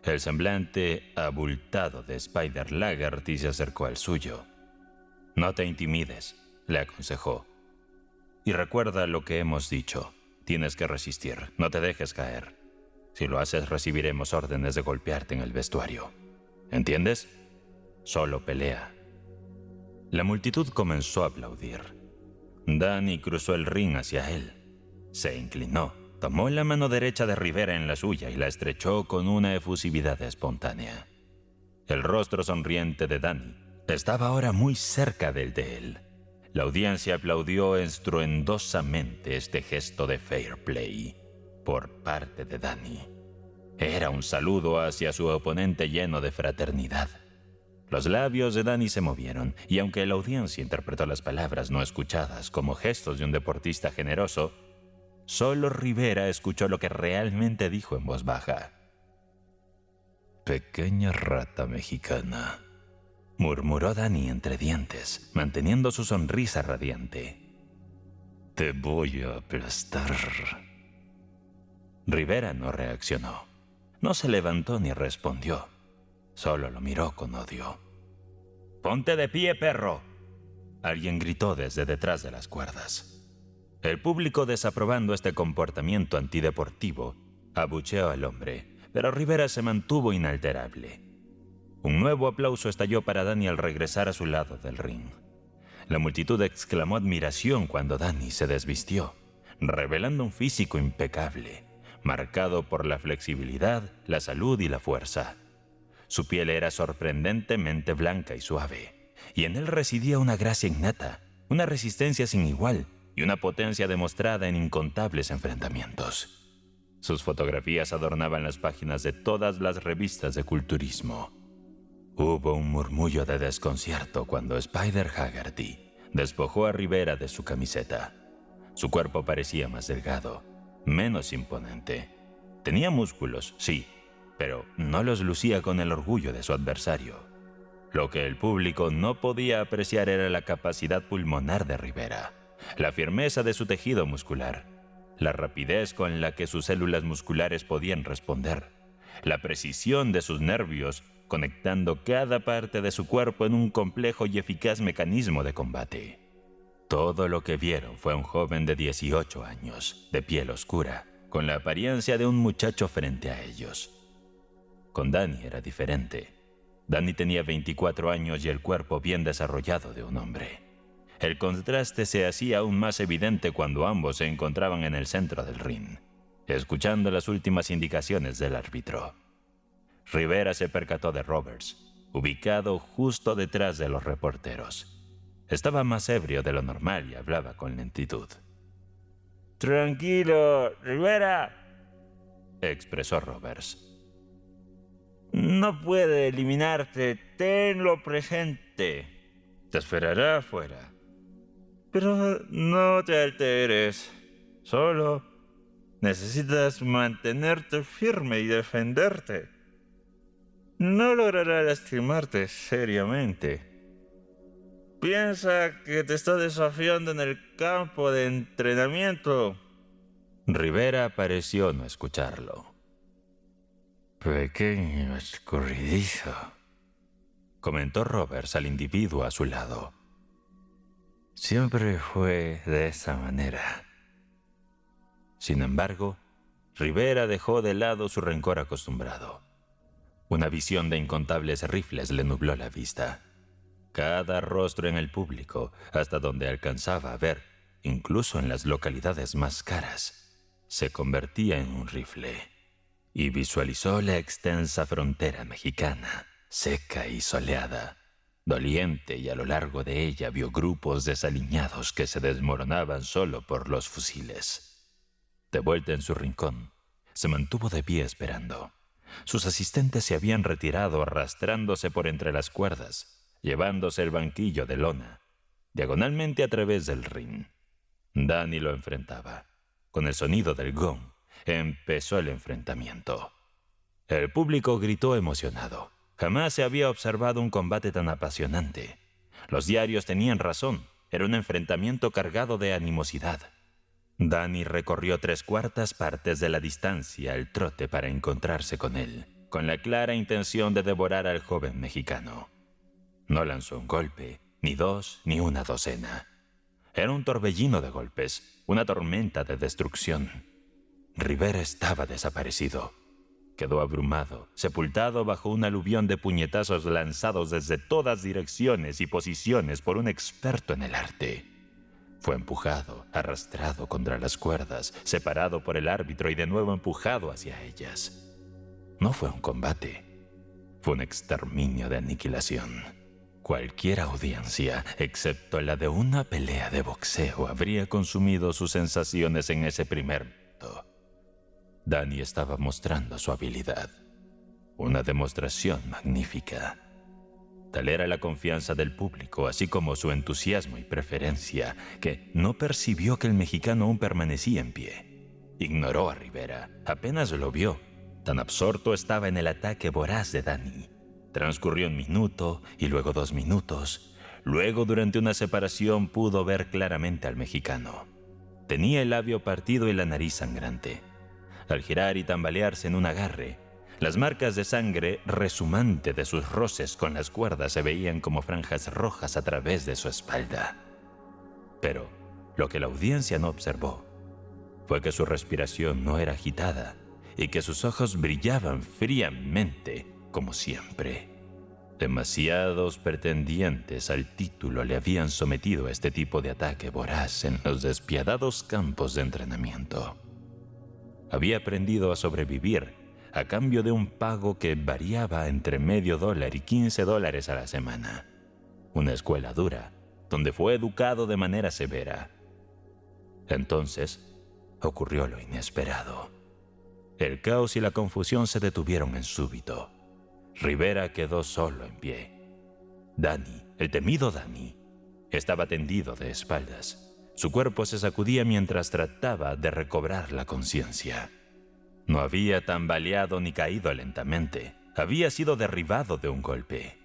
El semblante abultado de Spider Lagarty se acercó al suyo. «No te intimides», le aconsejó. «Y recuerda lo que hemos dicho. Tienes que resistir, no te dejes caer. Si lo haces, recibiremos órdenes de golpearte en el vestuario. ¿Entiendes? Solo pelea». La multitud comenzó a aplaudir. Danny cruzó el ring hacia él. Se inclinó, tomó la mano derecha de Rivera en la suya y la estrechó con una efusividad espontánea. El rostro sonriente de Danny estaba ahora muy cerca del de él. La audiencia aplaudió estruendosamente este gesto de fair play por parte de Danny. Era un saludo hacia su oponente lleno de fraternidad. Los labios de Danny se movieron, y aunque la audiencia interpretó las palabras no escuchadas como gestos de un deportista generoso, solo Rivera escuchó lo que realmente dijo en voz baja. «Pequeña rata mexicana», murmuró Danny entre dientes, manteniendo su sonrisa radiante. «Te voy a aplastar». Rivera no reaccionó. No se levantó ni respondió. Solo lo miró con odio. «¡Ponte de pie, perro!», alguien gritó desde detrás de las cuerdas. El público, desaprobando este comportamiento antideportivo, abucheó al hombre, pero Rivera se mantuvo inalterable. Un nuevo aplauso estalló para Danny al regresar a su lado del ring. La multitud exclamó admiración cuando Danny se desvistió, revelando un físico impecable, marcado por la flexibilidad, la salud y la fuerza. Su piel era sorprendentemente blanca y suave, y en él residía una gracia innata, una resistencia sin igual y una potencia demostrada en incontables enfrentamientos. Sus fotografías adornaban las páginas de todas las revistas de culturismo. Hubo un murmullo de desconcierto cuando Spider Haggerty despojó a Rivera de su camiseta. Su cuerpo parecía más delgado, menos imponente. Tenía músculos, sí, pero no los lucía con el orgullo de su adversario. Lo que el público no podía apreciar era la capacidad pulmonar de Rivera, la firmeza de su tejido muscular, la rapidez con la que sus células musculares podían responder, la precisión de sus nervios conectando cada parte de su cuerpo en un complejo y eficaz mecanismo de combate. Todo lo que vieron fue un joven de 18 años, de piel oscura, con la apariencia de un muchacho frente a ellos. Con Danny era diferente. Danny tenía 24 años y el cuerpo bien desarrollado de un hombre. El contraste se hacía aún más evidente cuando ambos se encontraban en el centro del ring, escuchando las últimas indicaciones del árbitro. Rivera se percató de Roberts, ubicado justo detrás de los reporteros. Estaba más ebrio de lo normal y hablaba con lentitud. «Tranquilo, Rivera», expresó Roberts. «No puede eliminarte, tenlo presente. Te esperará afuera. Pero no te alteres. Solo necesitas mantenerte firme y defenderte. No logrará lastimarte seriamente. Piensa que te está desafiando en el campo de entrenamiento». Rivera pareció no escucharlo. «Pequeño escurridizo», comentó Roberts al individuo a su lado. «Siempre fue de esa manera». Sin embargo, Rivera dejó de lado su rencor acostumbrado. Una visión de incontables rifles le nubló la vista. Cada rostro en el público, hasta donde alcanzaba a ver, incluso en las localidades más caras, se convertía en un rifle. Y visualizó la extensa frontera mexicana, seca y soleada, doliente, y a lo largo de ella vio grupos desaliñados que se desmoronaban solo por los fusiles. De vuelta en su rincón, se mantuvo de pie esperando. Sus asistentes se habían retirado arrastrándose por entre las cuerdas, llevándose el banquillo de lona, diagonalmente a través del ring. Danny lo enfrentaba. Con el sonido del gong, empezó el enfrentamiento. El público gritó emocionado. Jamás se había observado un combate tan apasionante. Los diarios tenían razón. era un enfrentamiento cargado de animosidad. Danny recorrió 3/4 partes de la distancia al trote para encontrarse con él, con la clara intención de devorar al joven mexicano. No lanzó un golpe, ni dos, ni una docena. Era un torbellino de golpes, una tormenta de destrucción. Rivera estaba desaparecido. Quedó abrumado, sepultado bajo un aluvión de puñetazos lanzados desde todas direcciones y posiciones por un experto en el arte. Fue empujado, arrastrado contra las cuerdas, separado por el árbitro y de nuevo empujado hacia ellas. No fue un combate, fue un exterminio de aniquilación. Cualquier audiencia, excepto la de una pelea de boxeo, habría consumido sus sensaciones en ese primer momento. Danny estaba mostrando su habilidad. Una demostración magnífica. Tal era la confianza del público, así como su entusiasmo y preferencia, que no percibió que el mexicano aún permanecía en pie. Ignoró a Rivera, apenas lo vio. Tan absorto estaba en el ataque voraz de Danny. Transcurrió 1 minuto y luego 2 minutos. Luego, durante una separación, pudo ver claramente al mexicano. Tenía el labio partido y la nariz sangrante. Al girar y tambalearse en un agarre, las marcas de sangre resumante de sus roces con las cuerdas se veían como franjas rojas a través de su espalda. Pero lo que la audiencia no observó fue que su respiración no era agitada y que sus ojos brillaban fríamente, como siempre. Demasiados pretendientes al título le habían sometido a este tipo de ataque voraz en los despiadados campos de entrenamiento. Había aprendido a sobrevivir a cambio de un pago que variaba entre $0.50 y $15 a la semana. Una escuela dura, donde fue educado de manera severa. Entonces, ocurrió lo inesperado. El caos y la confusión se detuvieron en súbito. Rivera quedó solo en pie. Danny, el temido Danny, estaba tendido de espaldas. Su cuerpo se sacudía mientras trataba de recobrar la conciencia. No había tambaleado ni caído lentamente. Había sido derribado de un golpe.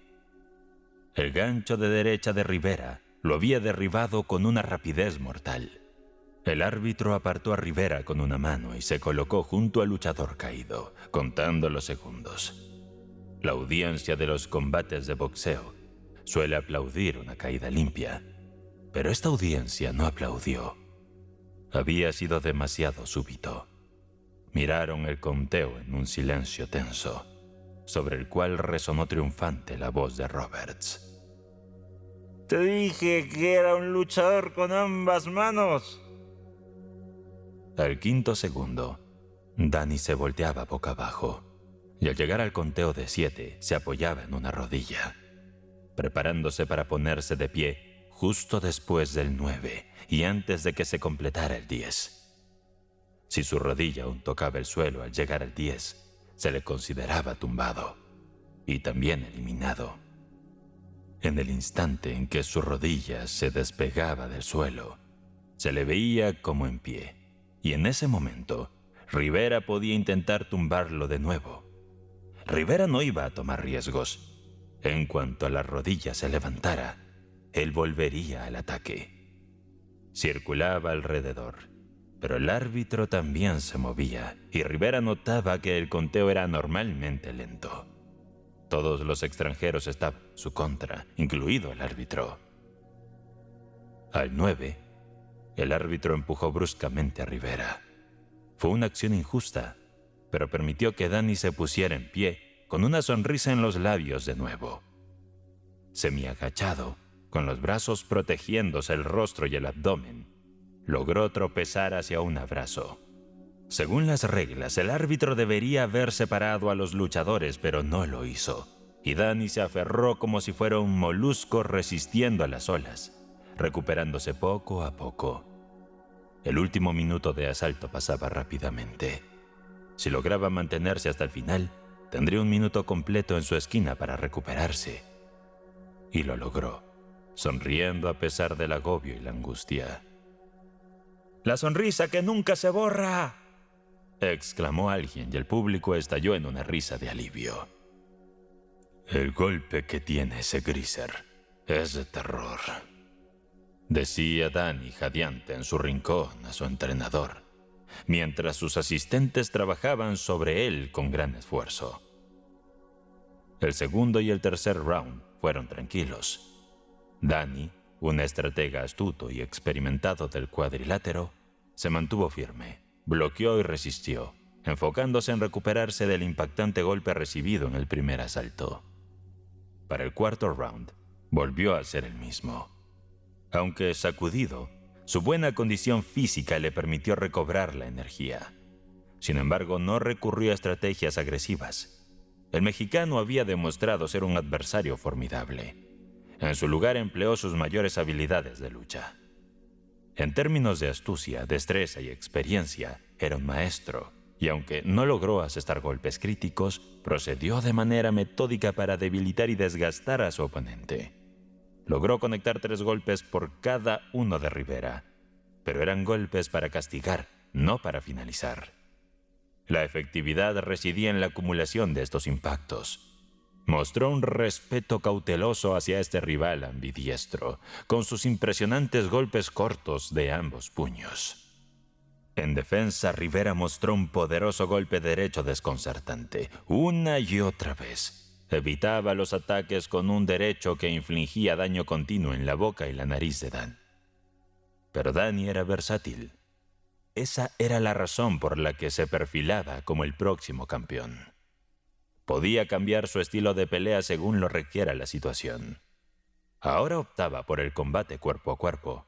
El gancho de derecha de Rivera lo había derribado con una rapidez mortal. El árbitro apartó a Rivera con una mano y se colocó junto al luchador caído, contando los segundos. La audiencia de los combates de boxeo suele aplaudir una caída limpia, pero esta audiencia no aplaudió. Había sido demasiado súbito. Miraron el conteo en un silencio tenso, sobre el cual resonó triunfante la voz de Roberts. Te dije que era un luchador con ambas manos. Al 5.º segundo, Danny se volteaba boca abajo y al llegar al conteo de 7 se apoyaba en una rodilla, preparándose para ponerse de pie justo después del 9 y antes de que se completara el 10. Si su rodilla aún tocaba el suelo al llegar al 10, se le consideraba tumbado y también eliminado. En el instante en que su rodilla se despegaba del suelo, se le veía como en pie, y en ese momento Rivera podía intentar tumbarlo de nuevo. Rivera no iba a tomar riesgos. En cuanto la rodilla se levantara, él volvería al ataque. Circulaba alrededor, pero el árbitro también se movía y Rivera notaba que el conteo era anormalmente lento. Todos los extranjeros estaban en su contra, incluido el árbitro. Al 9, el árbitro empujó bruscamente a Rivera. Fue una acción injusta, pero permitió que Danny se pusiera en pie, con una sonrisa en los labios de nuevo. Semiagachado, con los brazos protegiéndose el rostro y el abdomen, logró tropezar hacia un abrazo. Según las reglas, el árbitro debería haber separado a los luchadores, pero no lo hizo, y Danny se aferró como si fuera un molusco resistiendo a las olas, recuperándose poco a poco. El último minuto de asalto pasaba rápidamente. Si lograba mantenerse hasta el final, tendría un minuto completo en su esquina para recuperarse. Y lo logró, sonriendo a pesar del agobio y la angustia. ¡La sonrisa que nunca se borra!, exclamó alguien y el público estalló en una risa de alivio. El golpe que tiene ese Greaser es de terror, decía Danny jadeante en su rincón a su entrenador, mientras sus asistentes trabajaban sobre él con gran esfuerzo. El segundo y el tercer round fueron tranquilos. Danny, un estratega astuto y experimentado del cuadrilátero, se mantuvo firme, bloqueó y resistió, enfocándose en recuperarse del impactante golpe recibido en el primer asalto. Para el cuarto round, volvió a ser el mismo. Aunque sacudido, su buena condición física le permitió recobrar la energía. Sin embargo, no recurrió a estrategias agresivas. El mexicano había demostrado ser un adversario formidable. En su lugar empleó sus mayores habilidades de lucha. En términos de astucia, destreza y experiencia, era un maestro, y aunque no logró asestar golpes críticos, procedió de manera metódica para debilitar y desgastar a su oponente. Logró conectar 3 golpes por cada uno de Rivera, pero eran golpes para castigar, no para finalizar. La efectividad residía en la acumulación de estos impactos. Mostró un respeto cauteloso hacia este rival ambidiestro, con sus impresionantes golpes cortos de ambos puños. En defensa, Rivera mostró un poderoso golpe derecho desconcertante, una y otra vez. Evitaba los ataques con un derecho que infligía daño continuo en la boca y la nariz de Dan. Pero Danny era versátil. Esa era la razón por la que se perfilaba como el próximo campeón. Podía cambiar su estilo de pelea según lo requiera la situación. Ahora optaba por el combate cuerpo a cuerpo.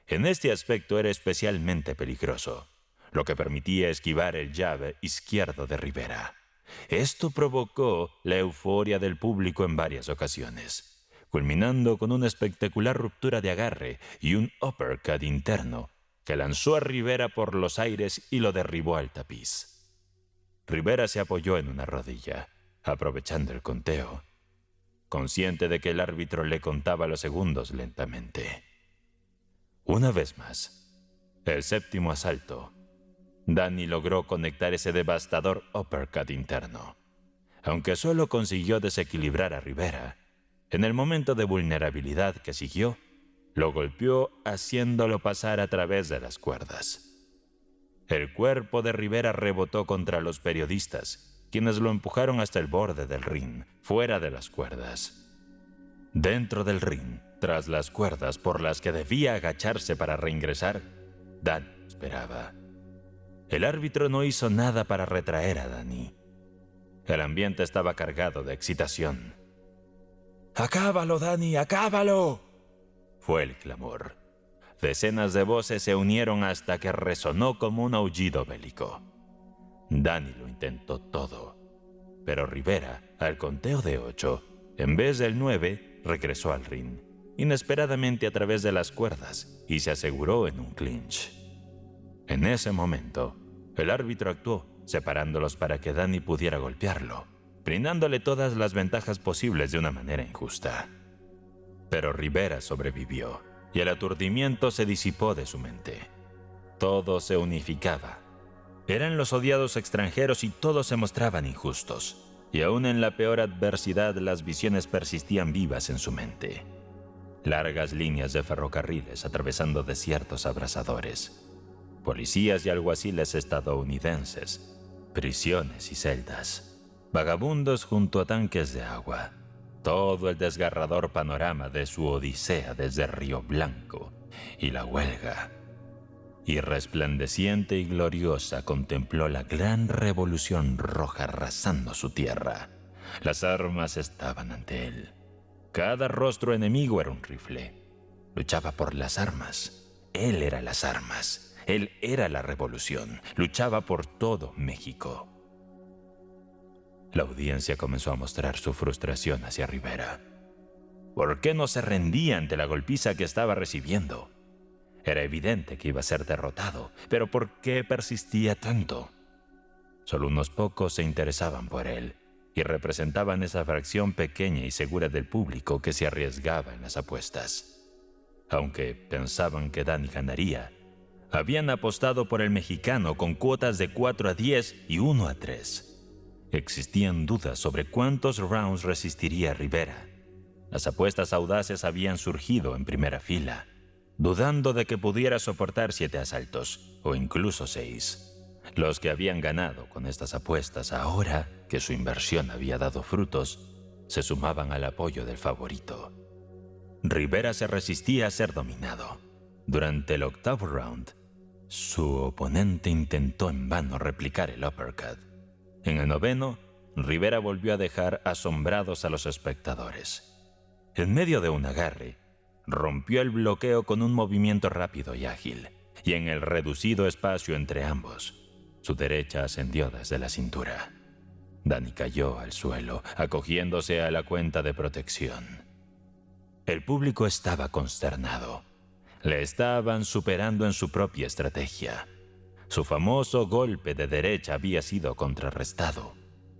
En este aspecto era especialmente peligroso, lo que permitía esquivar el jab izquierdo de Rivera. Esto provocó la euforia del público en varias ocasiones, culminando con una espectacular ruptura de agarre y un uppercut interno que lanzó a Rivera por los aires y lo derribó al tapiz. Rivera se apoyó en una rodilla, aprovechando el conteo, consciente de que el árbitro le contaba los segundos lentamente. Una vez más, el séptimo asalto, Danny logró conectar ese devastador uppercut interno. Aunque solo consiguió desequilibrar a Rivera, en el momento de vulnerabilidad que siguió, lo golpeó haciéndolo pasar a través de las cuerdas. El cuerpo de Rivera rebotó contra los periodistas, quienes lo empujaron hasta el borde del ring, fuera de las cuerdas. Dentro del ring, tras las cuerdas por las que debía agacharse para reingresar, Dan esperaba. El árbitro no hizo nada para retraer a Danny. El ambiente estaba cargado de excitación. ¡Acábalo, Danny! ¡Acábalo!, fue el clamor. Decenas de voces se unieron hasta que resonó como un aullido bélico. Danny lo intentó todo, pero Rivera, al conteo de 8, en vez del 9, regresó al ring, inesperadamente a través de las cuerdas, y se aseguró en un clinch. En ese momento, el árbitro actuó, separándolos para que Danny pudiera golpearlo, brindándole todas las ventajas posibles de una manera injusta. Pero Rivera sobrevivió, y el aturdimiento se disipó de su mente. Todo se unificaba. Eran los odiados extranjeros y todos se mostraban injustos, y aún en la peor adversidad las visiones persistían vivas en su mente. Largas líneas de ferrocarriles atravesando desiertos abrasadores, policías y alguaciles estadounidenses, prisiones y celdas, vagabundos junto a tanques de agua. Todo el desgarrador panorama de su odisea desde Río Blanco y la huelga. Y resplandeciente y gloriosa contempló la gran revolución roja arrasando su tierra. Las armas estaban ante él. Cada rostro enemigo era un rifle. Luchaba por las armas. Él era las armas. Él era la revolución. Luchaba por todo México. La audiencia comenzó a mostrar su frustración hacia Rivera. ¿Por qué no se rendía ante la golpiza que estaba recibiendo? Era evidente que iba a ser derrotado, pero ¿por qué persistía tanto? Solo unos pocos se interesaban por él y representaban esa fracción pequeña y segura del público que se arriesgaba en las apuestas. Aunque pensaban que Danny ganaría, habían apostado por el mexicano con cuotas de 4-10 y 1-3. Existían dudas sobre cuántos rounds resistiría Rivera. Las apuestas audaces habían surgido en primera fila. dudando de que pudiera soportar 7 asaltos, o incluso 6. Los que habían ganado con estas apuestas, ahora que su inversión había dado frutos, se sumaban al apoyo del favorito. Rivera se resistía a ser dominado. Durante el 8º round, su oponente intentó en vano replicar el uppercut. En el 9º, Rivera volvió a dejar asombrados a los espectadores. En medio de un agarre, rompió el bloqueo con un movimiento rápido y ágil, y en el reducido espacio entre ambos, su derecha ascendió desde la cintura. Danny cayó al suelo, acogiéndose a la cuenta de protección. El público estaba consternado. Le estaban superando en su propia estrategia. Su famoso golpe de derecha había sido contrarrestado.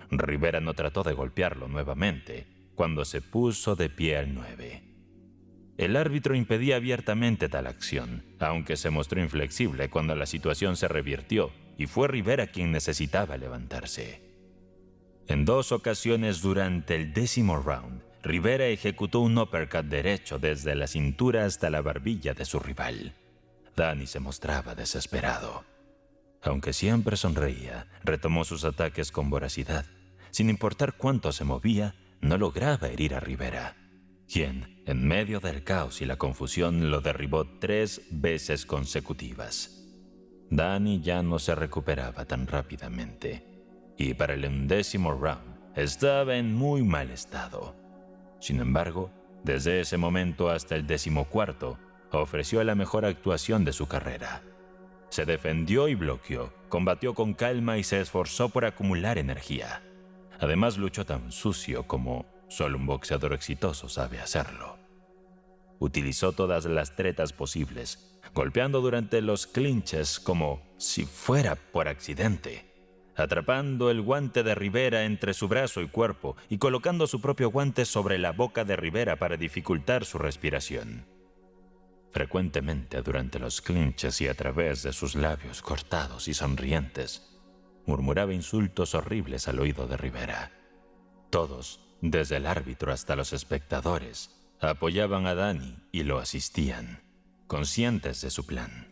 Rivera no trató de golpearlo nuevamente cuando se puso de pie al 9. El árbitro impedía abiertamente tal acción, aunque se mostró inflexible cuando la situación se revirtió y fue Rivera quien necesitaba levantarse. En 2 ocasiones durante el 10º round, Rivera ejecutó un uppercut derecho desde la cintura hasta la barbilla de su rival. Danny se mostraba desesperado. Aunque siempre sonreía, retomó sus ataques con voracidad. Sin importar cuánto se movía, no lograba herir a Rivera, quien, en medio del caos y la confusión, lo derribó 3 veces consecutivas. Danny ya no se recuperaba tan rápidamente, y para el 11º round estaba en muy mal estado. Sin embargo, desde ese momento hasta el 14º, ofreció la mejor actuación de su carrera. Se defendió y bloqueó, combatió con calma y se esforzó por acumular energía. Además, luchó tan sucio como solo un boxeador exitoso sabe hacerlo. Utilizó todas las tretas posibles, golpeando durante los clinches como si fuera por accidente, atrapando el guante de Rivera entre su brazo y cuerpo y colocando su propio guante sobre la boca de Rivera para dificultar su respiración. Frecuentemente durante los clinches y a través de sus labios cortados y sonrientes, murmuraba insultos horribles al oído de Rivera. Todos, desde el árbitro hasta los espectadores, apoyaban a Danny y lo asistían, conscientes de su plan.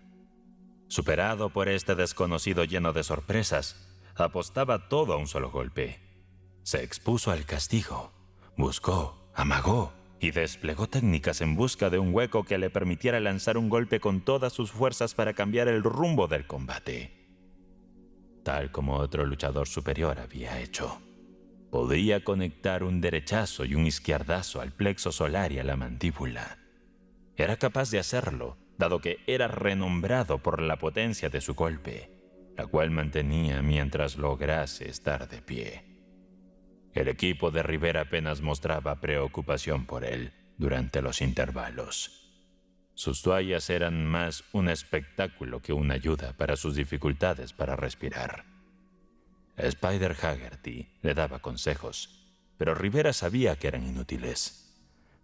Superado por este desconocido lleno de sorpresas, apostaba todo a un solo golpe. Se expuso al castigo, buscó, amagó y desplegó técnicas en busca de un hueco que le permitiera lanzar un golpe con todas sus fuerzas para cambiar el rumbo del combate. Tal como otro luchador superior había hecho. Podía conectar un derechazo y un izquierdazo al plexo solar y a la mandíbula. Era capaz de hacerlo, dado que era renombrado por la potencia de su golpe, la cual mantenía mientras lograse estar de pie. El equipo de Rivera apenas mostraba preocupación por él durante los intervalos. Sus toallas eran más un espectáculo que una ayuda para sus dificultades para respirar. Spider Haggerty le daba consejos, pero Rivera sabía que eran inútiles.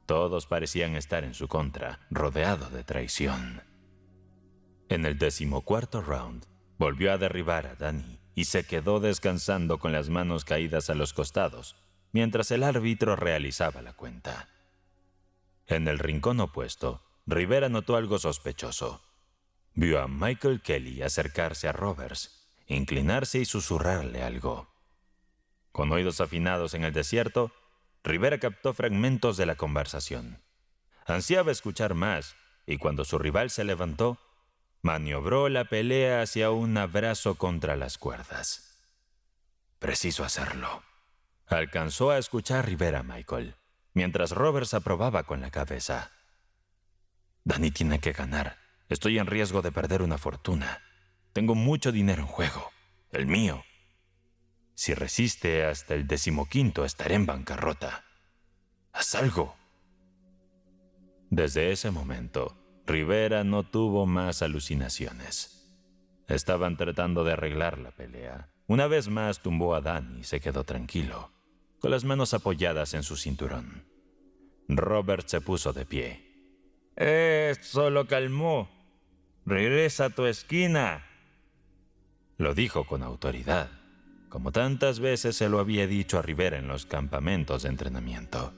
Todos parecían estar en su contra, rodeado de traición. En el 14º round, volvió a derribar a Danny y se quedó descansando con las manos caídas a los costados, mientras el árbitro realizaba la cuenta. En el rincón opuesto, Rivera notó algo sospechoso. Vio a Michael Kelly acercarse a Roberts, inclinarse y susurrarle algo. Con oídos afinados en el desierto, Rivera captó fragmentos de la conversación. Ansiaba escuchar más, y cuando su rival se levantó, maniobró la pelea hacia un abrazo contra las cuerdas. Preciso hacerlo. Alcanzó a escuchar Rivera a Michael, mientras Roberts aprobaba con la cabeza. Danny tiene que ganar. Estoy en riesgo de perder una fortuna. Tengo mucho dinero en juego, el mío. Si resiste hasta el 15º, estaré en bancarrota. ¡Haz algo! Desde ese momento, Rivera no tuvo más alucinaciones. Estaban tratando de arreglar la pelea. Una vez más tumbó a Danny y se quedó tranquilo, con las manos apoyadas en su cinturón. Robert se puso de pie. Eso lo calmó. Regresa a tu esquina. Lo dijo con autoridad, como tantas veces se lo había dicho a Rivera en los campamentos de entrenamiento.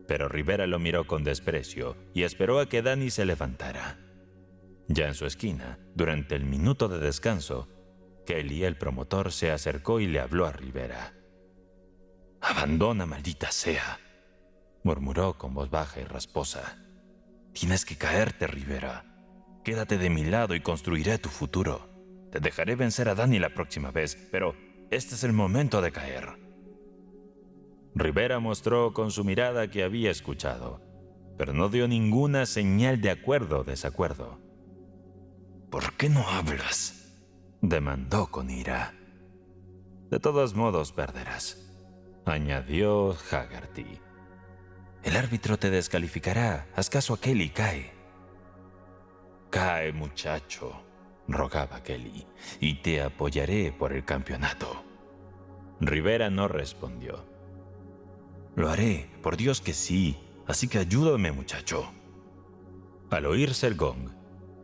Pero Rivera lo miró con desprecio y esperó a que Danny se levantara. Ya en su esquina, durante el minuto de descanso, Kelly, el promotor, se acercó y le habló a Rivera. «Abandona, maldita sea», murmuró con voz baja y rasposa. «Tienes que caerte, Rivera. Quédate de mi lado y construiré tu futuro. Te dejaré vencer a Danny la próxima vez, pero este es el momento de caer». Rivera mostró con su mirada que había escuchado, pero no dio ninguna señal de acuerdo o desacuerdo. «¿Por qué no hablas?», demandó con ira. «De todos modos perderás», añadió Haggerty. «El árbitro te descalificará. Haz caso a Kelly, cae». «Cae, muchacho», rogaba Kelly, «y te apoyaré por el campeonato». Rivera no respondió. «Lo haré, por Dios que sí, así que ayúdame, muchacho». Al oírse el gong,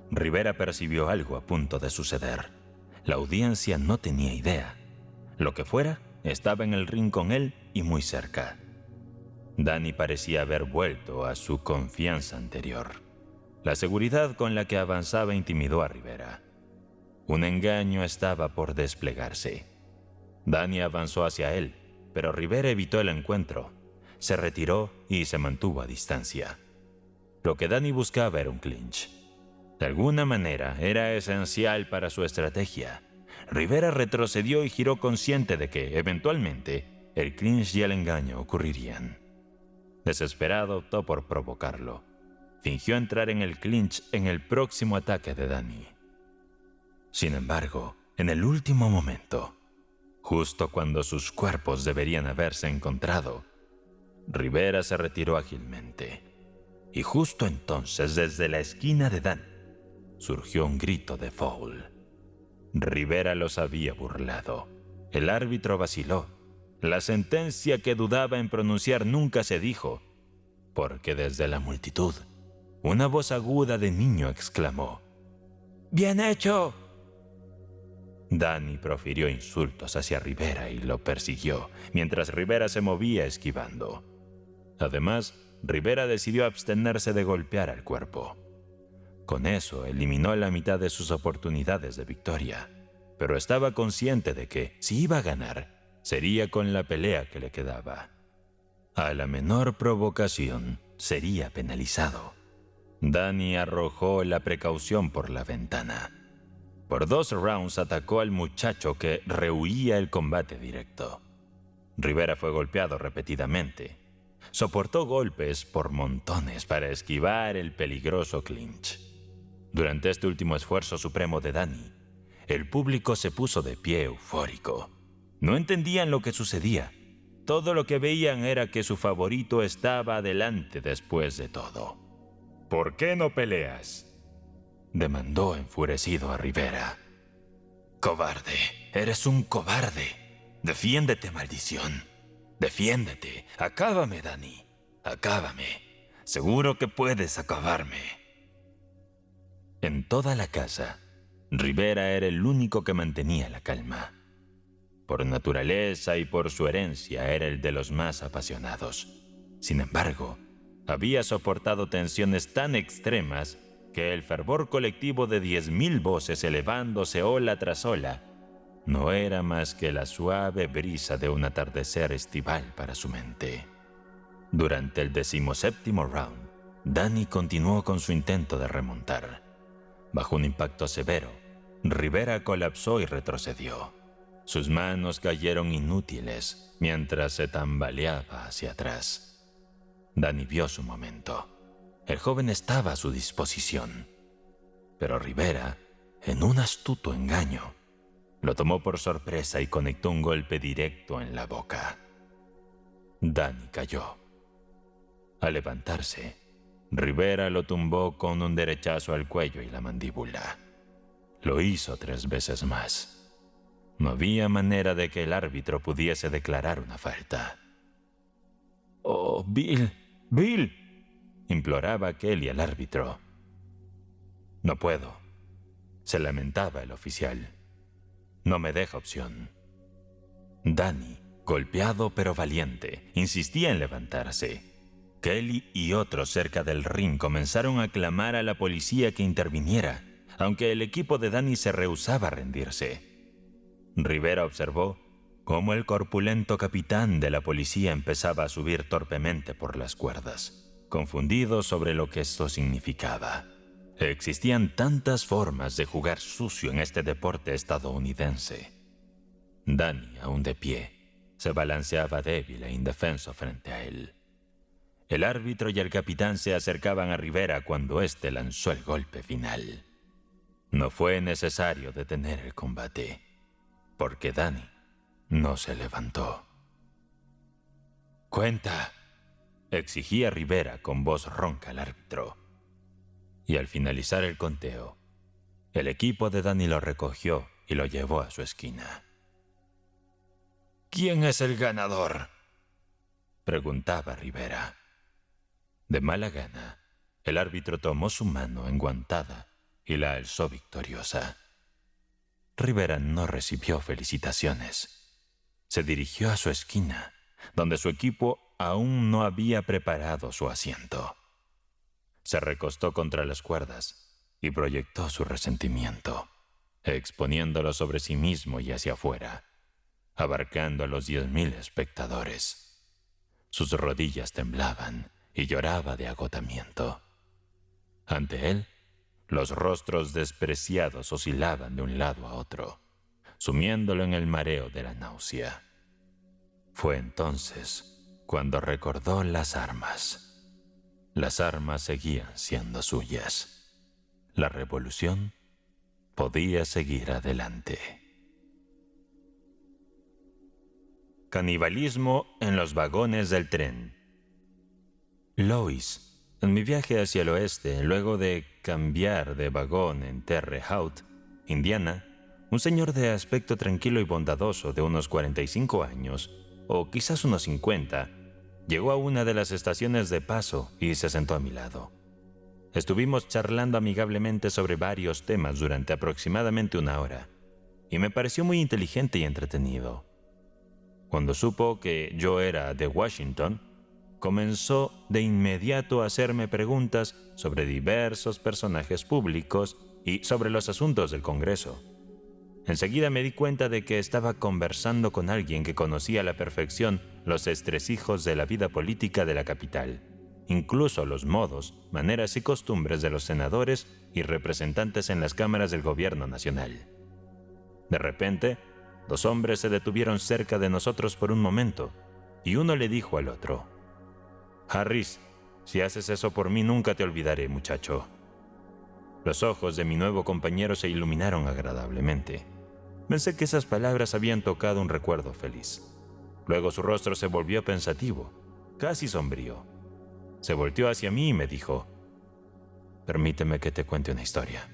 Rivera percibió algo a punto de suceder. La audiencia no tenía idea. Lo que fuera, estaba en el ring con él y muy cerca. Danny parecía haber vuelto a su confianza anterior. La seguridad con la que avanzaba intimidó a Rivera. Un engaño estaba por desplegarse. Danny avanzó hacia él, pero Rivera evitó el encuentro. Se retiró y se mantuvo a distancia. Lo que Danny buscaba era un clinch. De alguna manera era esencial para su estrategia. Rivera retrocedió y giró consciente de que, eventualmente, el clinch y el engaño ocurrirían. Desesperado, optó por provocarlo. Fingió entrar en el clinch en el próximo ataque de Danny. Sin embargo, en el último momento, justo cuando sus cuerpos deberían haberse encontrado, Rivera se retiró ágilmente. Y justo entonces, desde la esquina de Danny, surgió un grito de foul. Rivera los había burlado. El árbitro vaciló. La sentencia que dudaba en pronunciar nunca se dijo, porque desde la multitud, una voz aguda de niño exclamó: «¡Bien hecho!». Danny profirió insultos hacia Rivera y lo persiguió, mientras Rivera se movía esquivando. Además, Rivera decidió abstenerse de golpear al cuerpo. Con eso eliminó la mitad de sus oportunidades de victoria, pero estaba consciente de que, si iba a ganar, sería con la pelea que le quedaba. A la menor provocación, sería penalizado. Danny arrojó la precaución por la ventana. Por 2 rounds atacó al muchacho que rehuía el combate directo. Rivera fue golpeado repetidamente. Soportó golpes por montones para esquivar el peligroso clinch. Durante este último esfuerzo supremo de Danny, el público se puso de pie eufórico. No entendían lo que sucedía. Todo lo que veían era que su favorito estaba adelante después de todo. «¿Por qué no peleas?», demandó enfurecido a Rivera. «Cobarde, eres un cobarde. Defiéndete, maldición. Defiéndete. Acábame, Danny. Acábame. Seguro que puedes acabarme». En toda la casa, Rivera era el único que mantenía la calma. Por naturaleza y por su herencia era el de los más apasionados. Sin embargo, había soportado tensiones tan extremas que el fervor colectivo de 10,000 voces elevándose ola tras ola no era más que la suave brisa de un atardecer estival para su mente. Durante el 17º round, Danny continuó con su intento de remontar. Bajo un impacto severo, Rivera colapsó y retrocedió. Sus manos cayeron inútiles mientras se tambaleaba hacia atrás. Danny vio su momento. El joven estaba a su disposición. Pero Rivera, en un astuto engaño, lo tomó por sorpresa y conectó un golpe directo en la boca. Danny cayó. Al levantarse, Rivera lo tumbó con un derechazo al cuello y la mandíbula. Lo hizo 3 veces más. No había manera de que el árbitro pudiese declarar una falta. «Oh, Bill, Bill», imploraba Kelly al árbitro. «No puedo», se lamentaba el oficial. «No me deja opción». Danny, golpeado pero valiente, insistía en levantarse. Kelly y otros cerca del ring comenzaron a clamar a la policía que interviniera, aunque el equipo de Danny se rehusaba a rendirse. Rivera observó cómo el corpulento capitán de la policía empezaba a subir torpemente por las cuerdas, confundido sobre lo que esto significaba. Existían tantas formas de jugar sucio en este deporte estadounidense. Danny, aún de pie, se balanceaba débil e indefenso frente a él. El árbitro y el capitán se acercaban a Rivera cuando éste lanzó el golpe final. No fue necesario detener el combate, porque Danny no se levantó. «¡Cuenta!», exigía Rivera con voz ronca al árbitro. Y al finalizar el conteo, el equipo de Danny lo recogió y lo llevó a su esquina. «¿Quién es el ganador?», preguntaba Rivera. De mala gana, el árbitro tomó su mano enguantada y la alzó victoriosa. Rivera no recibió felicitaciones. Se dirigió a su esquina, donde su equipo aún no había preparado su asiento. Se recostó contra las cuerdas y proyectó su resentimiento, exponiéndolo sobre sí mismo y hacia afuera, abarcando a los 10,000 espectadores. Sus rodillas temblaban y lloraba de agotamiento. Ante él, los rostros despreciados oscilaban de un lado a otro, sumiéndolo en el mareo de la náusea. Fue entonces cuando recordó las armas. Las armas seguían siendo suyas. La revolución podía seguir adelante. Canibalismo en los vagones del tren. Lois, en mi viaje hacia el oeste, luego de cambiar de vagón en Terre Haute, Indiana, un señor de aspecto tranquilo y bondadoso de unos 45 años, o quizás unos 50, llegó a una de las estaciones de paso y se sentó a mi lado. Estuvimos charlando amigablemente sobre varios temas durante aproximadamente 1 hora, y me pareció muy inteligente y entretenido. Cuando supo que yo era de Washington, comenzó de inmediato a hacerme preguntas sobre diversos personajes públicos y sobre los asuntos del Congreso. Enseguida me di cuenta de que estaba conversando con alguien que conocía a la perfección los estresijos de la vida política de la capital, incluso los modos, maneras y costumbres de los senadores y representantes en las cámaras del gobierno nacional. De repente, 2 hombres se detuvieron cerca de nosotros por un momento, y uno le dijo al otro: «Harris, si haces eso por mí nunca te olvidaré, muchacho». Los ojos de mi nuevo compañero se iluminaron agradablemente. Pensé que esas palabras habían tocado un recuerdo feliz. Luego su rostro se volvió pensativo, casi sombrío. Se volteó hacia mí y me dijo: «Permíteme que te cuente una historia.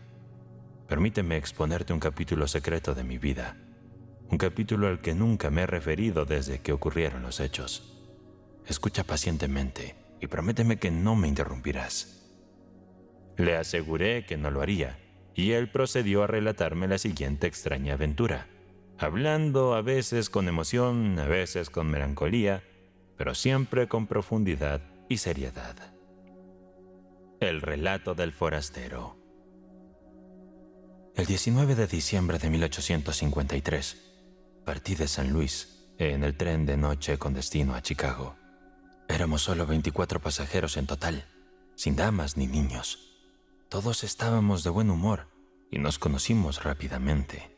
Permíteme exponerte un capítulo secreto de mi vida. Un capítulo al que nunca me he referido desde que ocurrieron los hechos. Escucha pacientemente y prométeme que no me interrumpirás». Le aseguré que no lo haría, y él procedió a relatarme la siguiente extraña aventura, hablando a veces con emoción, a veces con melancolía, pero siempre con profundidad y seriedad. El relato del forastero. El 19 de diciembre de 1853, partí de San Luis en el tren de noche con destino a Chicago. Éramos solo 24 pasajeros en total, sin damas ni niños. Todos estábamos de buen humor y nos conocimos rápidamente.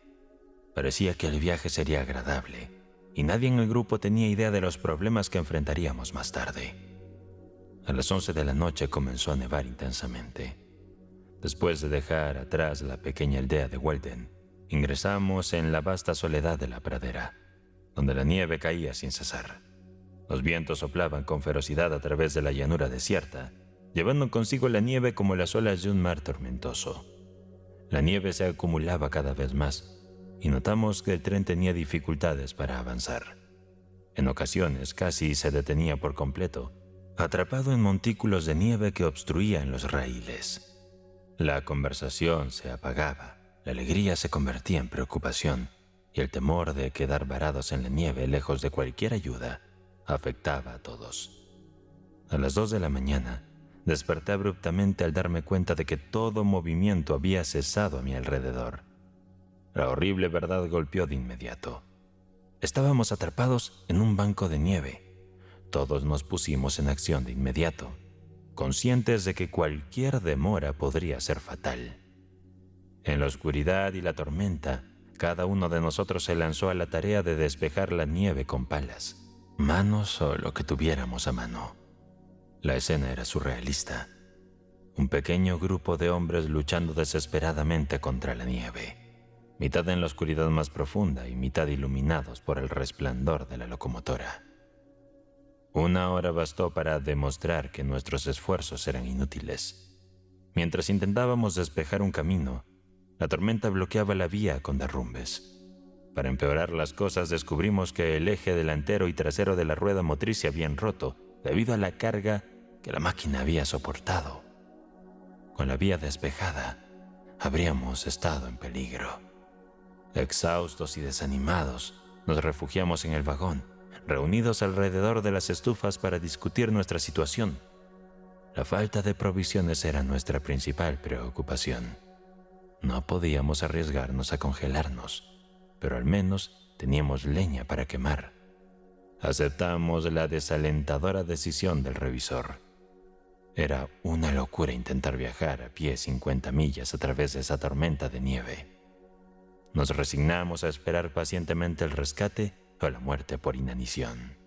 Parecía que el viaje sería agradable y nadie en el grupo tenía idea de los problemas que enfrentaríamos más tarde. A las 11 de la noche comenzó a nevar intensamente. Después de dejar atrás la pequeña aldea de Weldon, ingresamos en la vasta soledad de la pradera, donde la nieve caía sin cesar. Los vientos soplaban con ferocidad a través de la llanura desierta, llevando consigo la nieve como las olas de un mar tormentoso. La nieve se acumulaba cada vez más y notamos que el tren tenía dificultades para avanzar. En ocasiones casi se detenía por completo, atrapado en montículos de nieve que obstruían los raíles. La conversación se apagaba, la alegría se convertía en preocupación y el temor de quedar varados en la nieve lejos de cualquier ayuda afectaba a todos. A las 2 de la mañana, desperté abruptamente al darme cuenta de que todo movimiento había cesado a mi alrededor. La horrible verdad golpeó de inmediato. Estábamos atrapados en un banco de nieve. Todos nos pusimos en acción de inmediato, conscientes de que cualquier demora podría ser fatal. En la oscuridad y la tormenta, cada uno de nosotros se lanzó a la tarea de despejar la nieve con palas, manos o lo que tuviéramos a mano. La escena era surrealista. Un pequeño grupo de hombres luchando desesperadamente contra la nieve, mitad en la oscuridad más profunda y mitad iluminados por el resplandor de la locomotora. 1 hora bastó para demostrar que nuestros esfuerzos eran inútiles. Mientras intentábamos despejar un camino, la tormenta bloqueaba la vía con derrumbes. Para empeorar las cosas, descubrimos que el eje delantero y trasero de la rueda motriz se habían roto debido a la carga que la máquina había soportado. Con la vía despejada, habríamos estado en peligro. Exhaustos y desanimados, nos refugiamos en el vagón, reunidos alrededor de las estufas para discutir nuestra situación. La falta de provisiones era nuestra principal preocupación. No podíamos arriesgarnos a congelarnos, pero al menos teníamos leña para quemar. Aceptamos la desalentadora decisión del revisor. Era una locura intentar viajar a pie 50 millas a través de esa tormenta de nieve. Nos resignamos a esperar pacientemente el rescate o la muerte por inanición.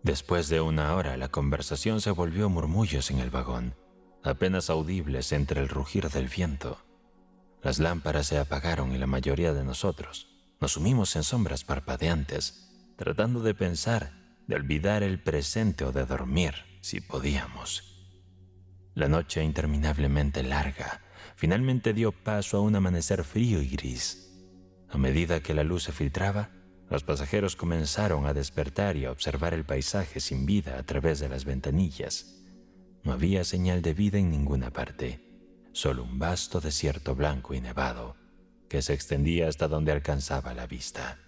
Después de 1 hora, la conversación se volvió murmullos en el vagón, apenas audibles entre el rugir del viento. Las lámparas se apagaron y la mayoría de nosotros nos sumimos en sombras parpadeantes, tratando de pensar, de olvidar el presente o de dormir, si podíamos. La noche interminablemente larga finalmente dio paso a un amanecer frío y gris. A medida que la luz se filtraba, los pasajeros comenzaron a despertar y a observar el paisaje sin vida a través de las ventanillas. No había señal de vida en ninguna parte, solo un vasto desierto blanco y nevado que se extendía hasta donde alcanzaba la vista.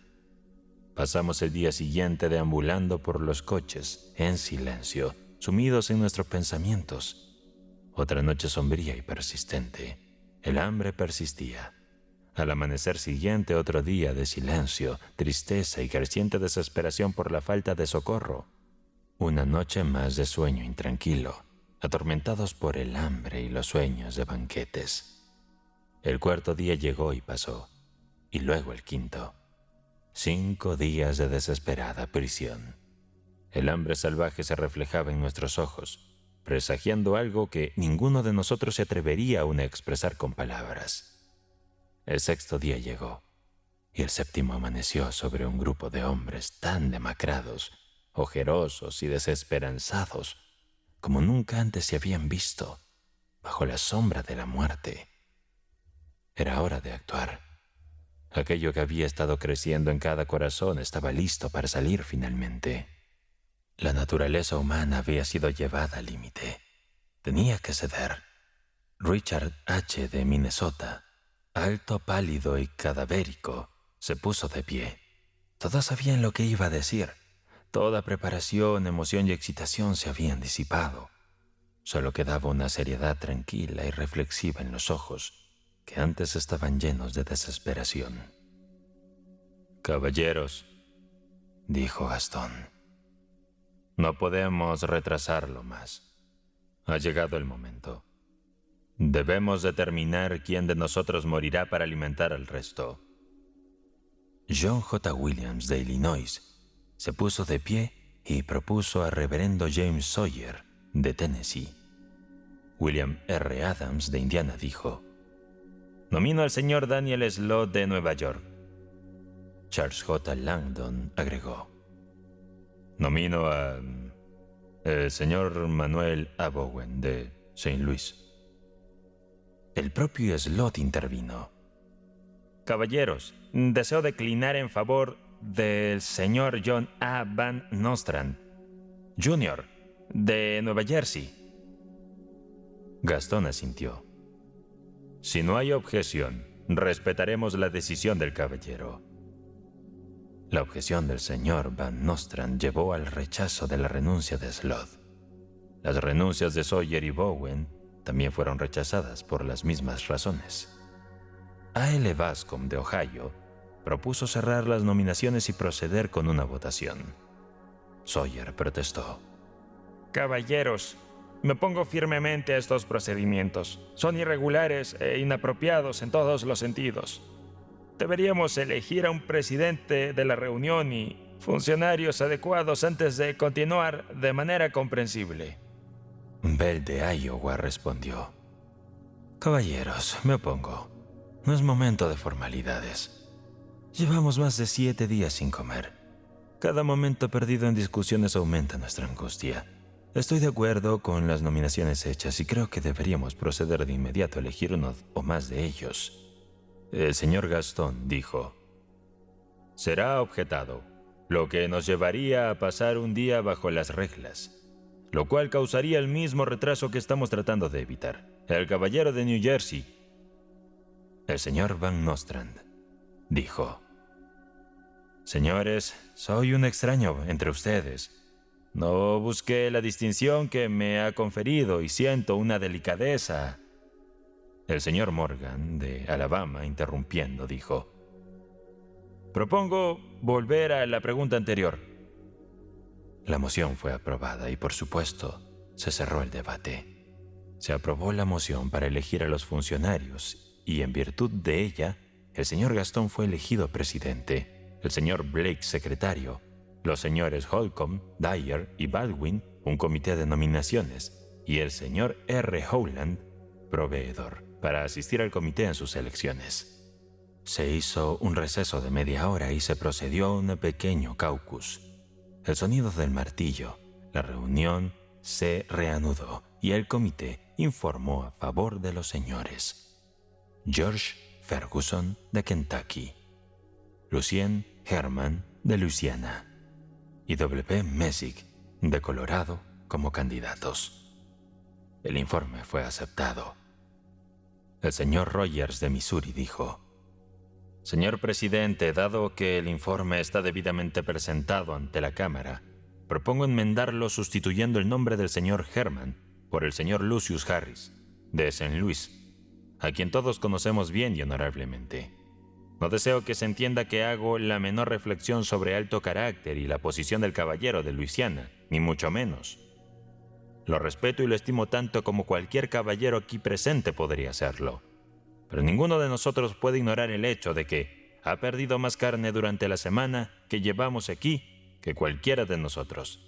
Pasamos el día siguiente deambulando por los coches, en silencio, sumidos en nuestros pensamientos. Otra noche sombría y persistente. El hambre persistía. Al amanecer siguiente, otro día de silencio, tristeza y creciente desesperación por la falta de socorro. Una noche más de sueño intranquilo, atormentados por el hambre y los sueños de banquetes. El 4.º día llegó y pasó, y luego el 5.º. 5 días de desesperada prisión. El hambre salvaje se reflejaba en nuestros ojos, presagiando algo que ninguno de nosotros se atrevería aún a expresar con palabras. El 6.º día llegó, y el 7.º amaneció sobre un grupo de hombres tan demacrados, ojerosos y desesperanzados como nunca antes se habían visto, bajo la sombra de la muerte. Era hora de actuar. Aquello que había estado creciendo en cada corazón estaba listo para salir finalmente. La naturaleza humana había sido llevada al límite. Tenía que ceder. Richard H. de Minnesota, alto, pálido y cadavérico, se puso de pie. Todos sabían lo que iba a decir. Toda preparación, emoción y excitación se habían disipado. Solo quedaba una seriedad tranquila y reflexiva en los ojos, que antes estaban llenos de desesperación. «Caballeros», dijo Gastón, «no podemos retrasarlo más. Ha llegado el momento. Debemos determinar quién de nosotros morirá para alimentar al resto». John J. Williams, de Illinois, se puso de pie y propuso a reverendo James Sawyer, de Tennessee. William R. Adams, de Indiana, dijo: «Nomino al señor Daniel Slott, de Nueva York». Charles J. Langdon agregó: «Nomino a el señor Manuel A. Bowen, de St. Louis». El propio Slott intervino: «Caballeros, deseo declinar en favor del señor John A. Van Nostrand, Jr., de Nueva Jersey». Gastón asintió: «Si no hay objeción, respetaremos la decisión del caballero». La objeción del señor Van Nostrand llevó al rechazo de la renuncia de Slott. Las renuncias de Sawyer y Bowen también fueron rechazadas por las mismas razones. A.L. Bascom de Ohio propuso cerrar las nominaciones y proceder con una votación. Sawyer protestó. Caballeros, me opongo firmemente a estos procedimientos. Son irregulares e inapropiados en todos los sentidos. Deberíamos elegir a un presidente de la reunión y funcionarios adecuados antes de continuar de manera comprensible. Bell de Iowa respondió. Caballeros, me opongo. No es momento de formalidades. Llevamos más de 7 días sin comer. Cada momento perdido en discusiones aumenta nuestra angustia. Estoy de acuerdo con las nominaciones hechas y creo que deberíamos proceder de inmediato a elegir uno o más de ellos. El señor Gaston dijo: será objetado, lo que nos llevaría a pasar un día bajo las reglas, lo cual causaría el mismo retraso que estamos tratando de evitar. El caballero de New Jersey. El señor Van Nostrand dijo: señores, soy un extraño entre ustedes. No busqué la distinción que me ha conferido y siento una delicadeza. El señor Morgan, de Alabama, interrumpiendo, dijo: propongo volver a la pregunta anterior. La moción fue aprobada y, por supuesto, se cerró el debate. Se aprobó la moción para elegir a los funcionarios y, en virtud de ella, el señor Gaston fue elegido presidente, el señor Blake secretario, los señores Holcomb, Dyer y Baldwin, un comité de nominaciones, y el señor R. Howland, proveedor, para asistir al comité en sus elecciones. Se hizo un receso de media hora y se procedió a un pequeño caucus. El sonido del martillo, la reunión se reanudó y el comité informó a favor de los señores George Ferguson de Kentucky, Lucien Herman de Luisiana y W. Messick de Colorado como candidatos. El informe fue aceptado. El señor Rogers de Missouri dijo: señor presidente, dado que el informe está debidamente presentado ante la Cámara, propongo enmendarlo sustituyendo el nombre del señor Herman por el señor Lucius Harris, de St. Louis, a quien todos conocemos bien y honorablemente. No deseo que se entienda que hago la menor reflexión sobre alto carácter y la posición del caballero de Luisiana, ni mucho menos. Lo respeto y lo estimo tanto como cualquier caballero aquí presente podría hacerlo. Pero ninguno de nosotros puede ignorar el hecho de que ha perdido más carne durante la semana que llevamos aquí que cualquiera de nosotros.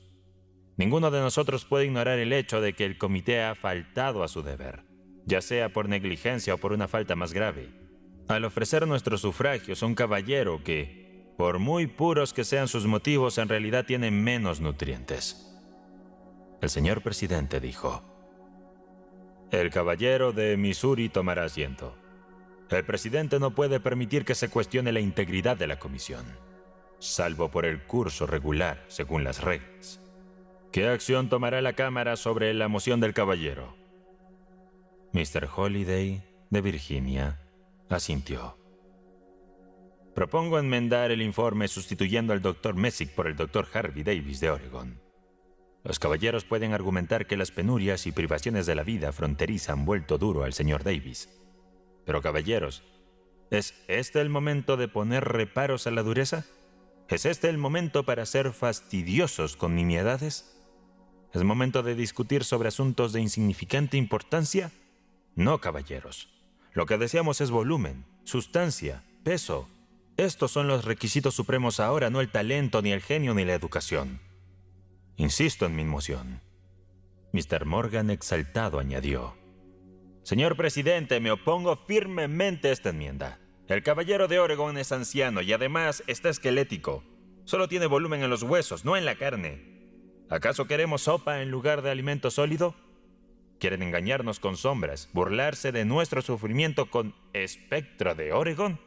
Ninguno de nosotros puede ignorar el hecho de que el comité ha faltado a su deber, ya sea por negligencia o por una falta más grave, al ofrecer nuestros sufragios a un caballero que, por muy puros que sean sus motivos, en realidad tiene menos nutrientes. El señor presidente dijo: el caballero de Missouri tomará asiento. El presidente no puede permitir que se cuestione la integridad de la comisión, salvo por el curso regular según las reglas. ¿Qué acción tomará la Cámara sobre la moción del caballero? Mr. Holliday, de Virginia, asintió. Propongo enmendar el informe sustituyendo al Dr. Messick por el Dr. Harvey Davis de Oregon. Los caballeros pueden argumentar que las penurias y privaciones de la vida fronteriza han vuelto duro al señor Davis. Pero, caballeros, ¿es este el momento de poner reparos a la dureza? ¿Es este el momento para ser fastidiosos con nimiedades? ¿Es momento de discutir sobre asuntos de insignificante importancia? No, caballeros. Lo que deseamos es volumen, sustancia, peso. Estos son los requisitos supremos ahora, no el talento, ni el genio, ni la educación. Insisto en mi moción. Mr. Morgan, exaltado, añadió: señor presidente, me opongo firmemente a esta enmienda. El caballero de Oregon es anciano y además está esquelético. Solo tiene volumen en los huesos, no en la carne. ¿Acaso queremos sopa en lugar de alimento sólido? ¿Quieren engañarnos con sombras, burlarse de nuestro sufrimiento con espectro de Oregon?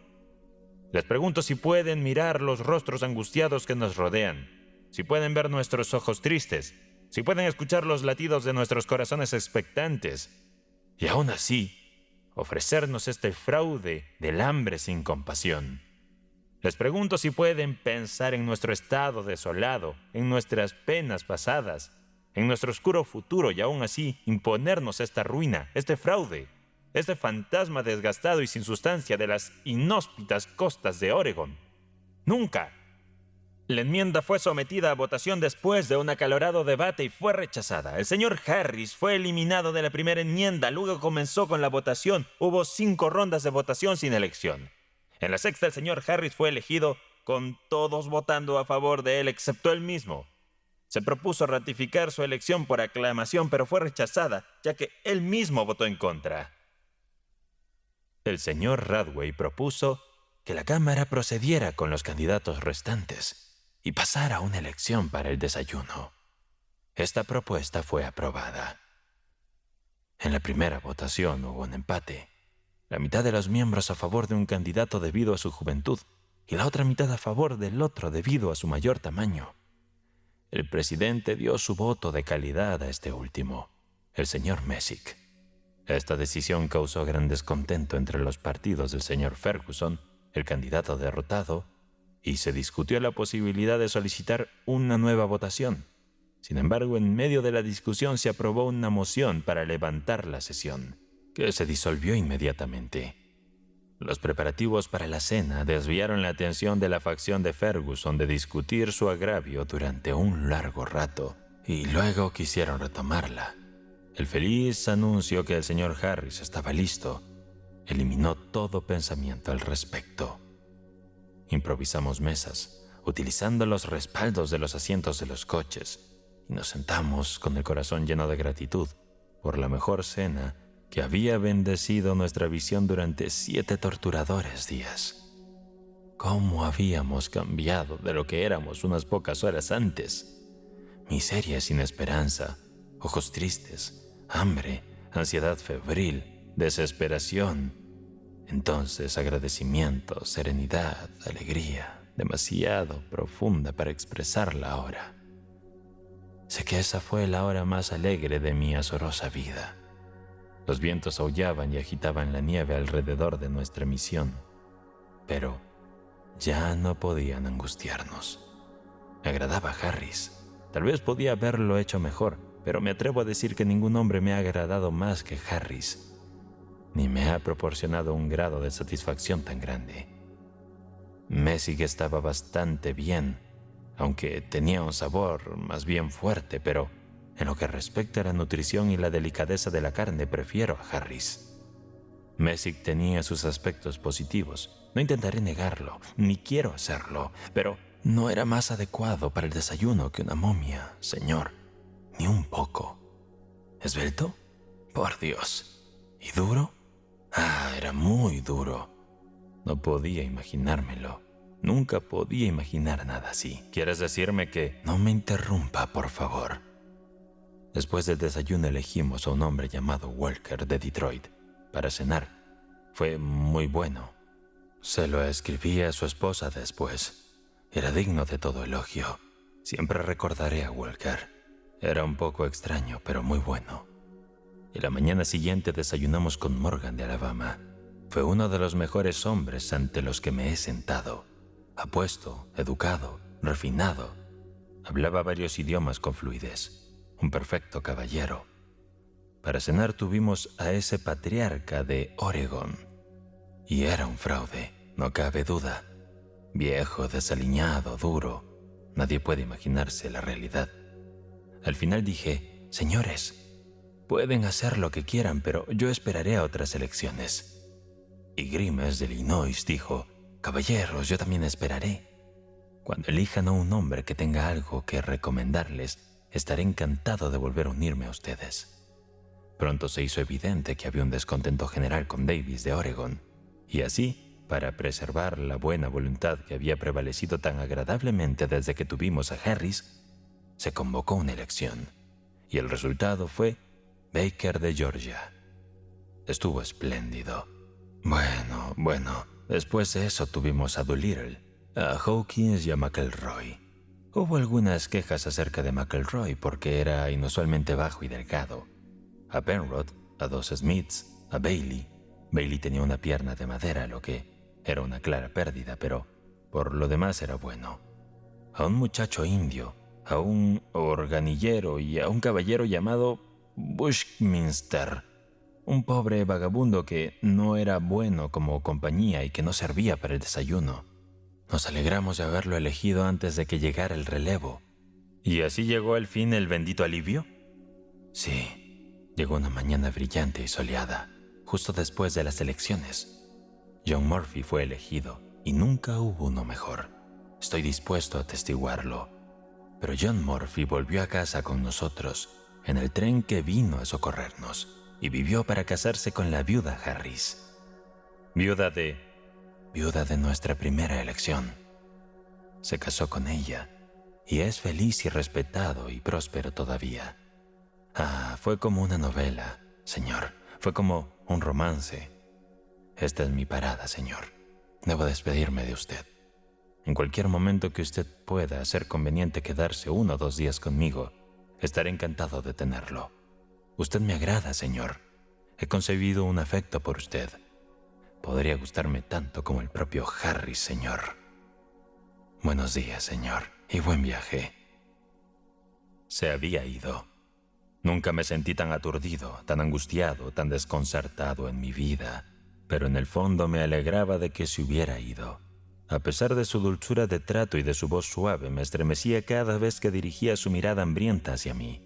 Les pregunto si pueden mirar los rostros angustiados que nos rodean, si pueden ver nuestros ojos tristes, si pueden escuchar los latidos de nuestros corazones expectantes, y aún así, ofrecernos este fraude del hambre sin compasión. Les pregunto si pueden pensar en nuestro estado desolado, en nuestras penas pasadas, en nuestro oscuro futuro y aún así imponernos esta ruina, este fraude, este fantasma desgastado y sin sustancia de las inhóspitas costas de Oregon. Nunca. La enmienda fue sometida a votación después de un acalorado debate y fue rechazada. El señor Harris fue eliminado de la primera enmienda. Luego comenzó con la votación. Hubo 5 rondas de votación sin elección. En la sexta, el señor Harris fue elegido con todos votando a favor de él, excepto él mismo. Se propuso ratificar su elección por aclamación, pero fue rechazada, ya que él mismo votó en contra. El señor Radway propuso que la Cámara procediera con los candidatos restantes y pasara a una elección para el desayuno. Esta propuesta fue aprobada. En la primera votación hubo un empate. La mitad de los miembros a favor de un candidato debido a su juventud y la otra mitad a favor del otro debido a su mayor tamaño. El presidente dio su voto de calidad a este último, el señor Messick. Esta decisión causó gran descontento entre los partidos del señor Ferguson, el candidato derrotado, y se discutió la posibilidad de solicitar una nueva votación. Sin embargo, en medio de la discusión se aprobó una moción para levantar la sesión, que se disolvió inmediatamente. Los preparativos para la cena desviaron la atención de la facción de Ferguson de discutir su agravio durante un largo rato, y luego quisieron retomarla. El feliz anuncio que el señor Harris estaba listo eliminó todo pensamiento al respecto. Improvisamos mesas, utilizando los respaldos de los asientos de los coches, y nos sentamos con el corazón lleno de gratitud por la mejor cena que había bendecido nuestra visión durante 7 torturadores días. ¿Cómo habíamos cambiado de lo que éramos unas pocas horas antes? Miseria sin esperanza, ojos tristes, hambre, ansiedad febril, desesperación. Entonces agradecimiento, serenidad, alegría, demasiado profunda para expresarla ahora. Sé que esa fue la hora más alegre de mi azorosa vida. Los vientos aullaban y agitaban la nieve alrededor de nuestra misión, pero ya no podían angustiarnos. Me agradaba Harris. Tal vez podía haberlo hecho mejor, pero me atrevo a decir que ningún hombre me ha agradado más que Harris, ni me ha proporcionado un grado de satisfacción tan grande. Messick estaba bastante bien, aunque tenía un sabor más bien fuerte, pero en lo que respecta a la nutrición y la delicadeza de la carne, prefiero a Harris. Messick tenía sus aspectos positivos, no intentaré negarlo, ni quiero hacerlo, pero no era más adecuado para el desayuno que una momia, señor, ni un poco. ¿Esbelto? Por Dios. ¿Y duro? Ah, era muy duro. No podía imaginármelo. Nunca podía imaginar nada así. ¿Quieres decirme que...? No me interrumpa, por favor. Después del desayuno elegimos a un hombre llamado Walker de Detroit para cenar. Fue muy bueno. Se lo escribí a su esposa después. Era digno de todo elogio. Siempre recordaré a Walker. Era un poco extraño, pero muy bueno. Y la mañana siguiente desayunamos con Morgan de Alabama. Fue uno de los mejores hombres ante los que me he sentado. Apuesto, educado, refinado. Hablaba varios idiomas con fluidez. Un perfecto caballero. Para cenar tuvimos a ese patriarca de Oregon. Y era un fraude, no cabe duda. Viejo, desaliñado, duro. Nadie puede imaginarse la realidad. Al final dije, señores, pueden hacer lo que quieran, pero yo esperaré a otras elecciones. Y Grimes de Illinois dijo, caballeros, yo también esperaré. Cuando elijan a un hombre que tenga algo que recomendarles, estaré encantado de volver a unirme a ustedes. Pronto se hizo evidente que había un descontento general con Davis de Oregon, y así, para preservar la buena voluntad que había prevalecido tan agradablemente desde que tuvimos a Harris, se convocó una elección, y el resultado fue Baker de Georgia. Estuvo espléndido. Bueno, después de eso tuvimos a Doolittle, a Hawkins y a McElroy. Hubo algunas quejas acerca de McElroy porque era inusualmente bajo y delgado. A Penrod, a 2 Smiths, a Bailey. Bailey tenía una pierna de madera, lo que era una clara pérdida, pero por lo demás era bueno. A un muchacho indio, a un organillero y a un caballero llamado Buckminster, un pobre vagabundo que no era bueno como compañía y que no servía para el desayuno. Nos alegramos de haberlo elegido antes de que llegara el relevo. ¿Y así llegó al fin el bendito alivio? Sí, llegó una mañana brillante y soleada, justo después de las elecciones. John Murphy fue elegido y nunca hubo uno mejor. Estoy dispuesto a atestiguarlo. Pero John Murphy volvió a casa con nosotros en el tren que vino a socorrernos y vivió para casarse con la viuda Harris. Viuda de nuestra primera elección. Se casó con ella y es feliz y respetado y próspero todavía. Fue como una novela, señor. Fue como un romance. Esta es mi parada, señor. Debo despedirme de usted. En cualquier momento que usted pueda hacer conveniente quedarse 1 o 2 días conmigo, estaré encantado de tenerlo. Usted me agrada, señor. He concebido un afecto por usted. Podría gustarme tanto como el propio Harris, señor. Buenos días, señor, y buen viaje. Se había ido. Nunca me sentí tan aturdido, tan angustiado, tan desconcertado en mi vida, pero en el fondo me alegraba de que se hubiera ido. A pesar de su dulzura de trato y de su voz suave, me estremecía cada vez que dirigía su mirada hambrienta hacia mí.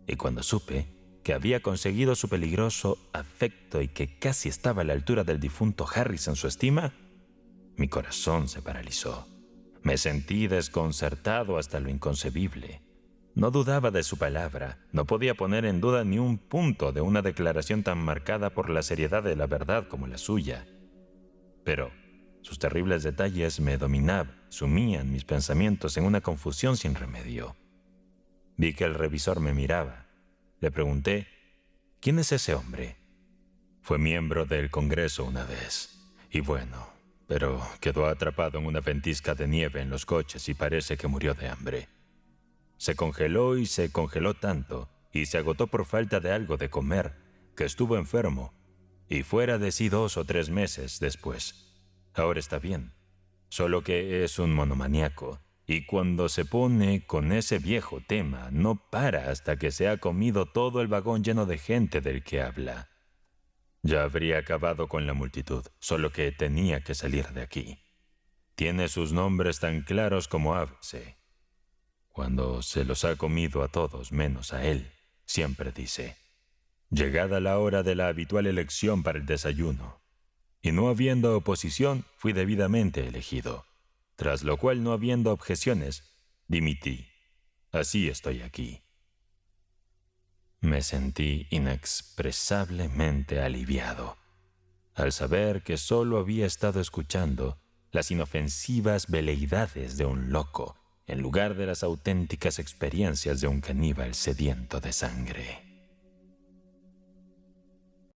Y cuando supe que había conseguido su peligroso afecto y que casi estaba a la altura del difunto Harris en su estima, mi corazón se paralizó. Me sentí desconcertado hasta lo inconcebible. No dudaba de su palabra, no podía poner en duda ni un punto de una declaración tan marcada por la seriedad de la verdad como la suya. Pero sus terribles detalles me dominaban, sumían mis pensamientos en una confusión sin remedio. Vi que el revisor me miraba. Le pregunté, ¿quién es ese hombre? Fue miembro del Congreso una vez, y bueno, pero quedó atrapado en una ventisca de nieve en los coches y parece que murió de hambre. Se congeló y se congeló tanto, y se agotó por falta de algo de comer, que estuvo enfermo, y fuera de sí 2 o 3 meses después. Ahora está bien, solo que es un monomaníaco, y cuando se pone con ese viejo tema, no para hasta que se ha comido todo el vagón lleno de gente del que habla. Ya habría acabado con la multitud, solo que tenía que salir de aquí. Tiene sus nombres tan claros como ABC. Cuando se los ha comido a todos menos a él, siempre dice, llegada la hora de la habitual elección para el desayuno, y no habiendo oposición, fui debidamente elegido, tras lo cual, no habiendo objeciones, dimití. Así estoy aquí. Me sentí inexpresablemente aliviado al saber que solo había estado escuchando las inofensivas veleidades de un loco en lugar de las auténticas experiencias de un caníbal sediento de sangre.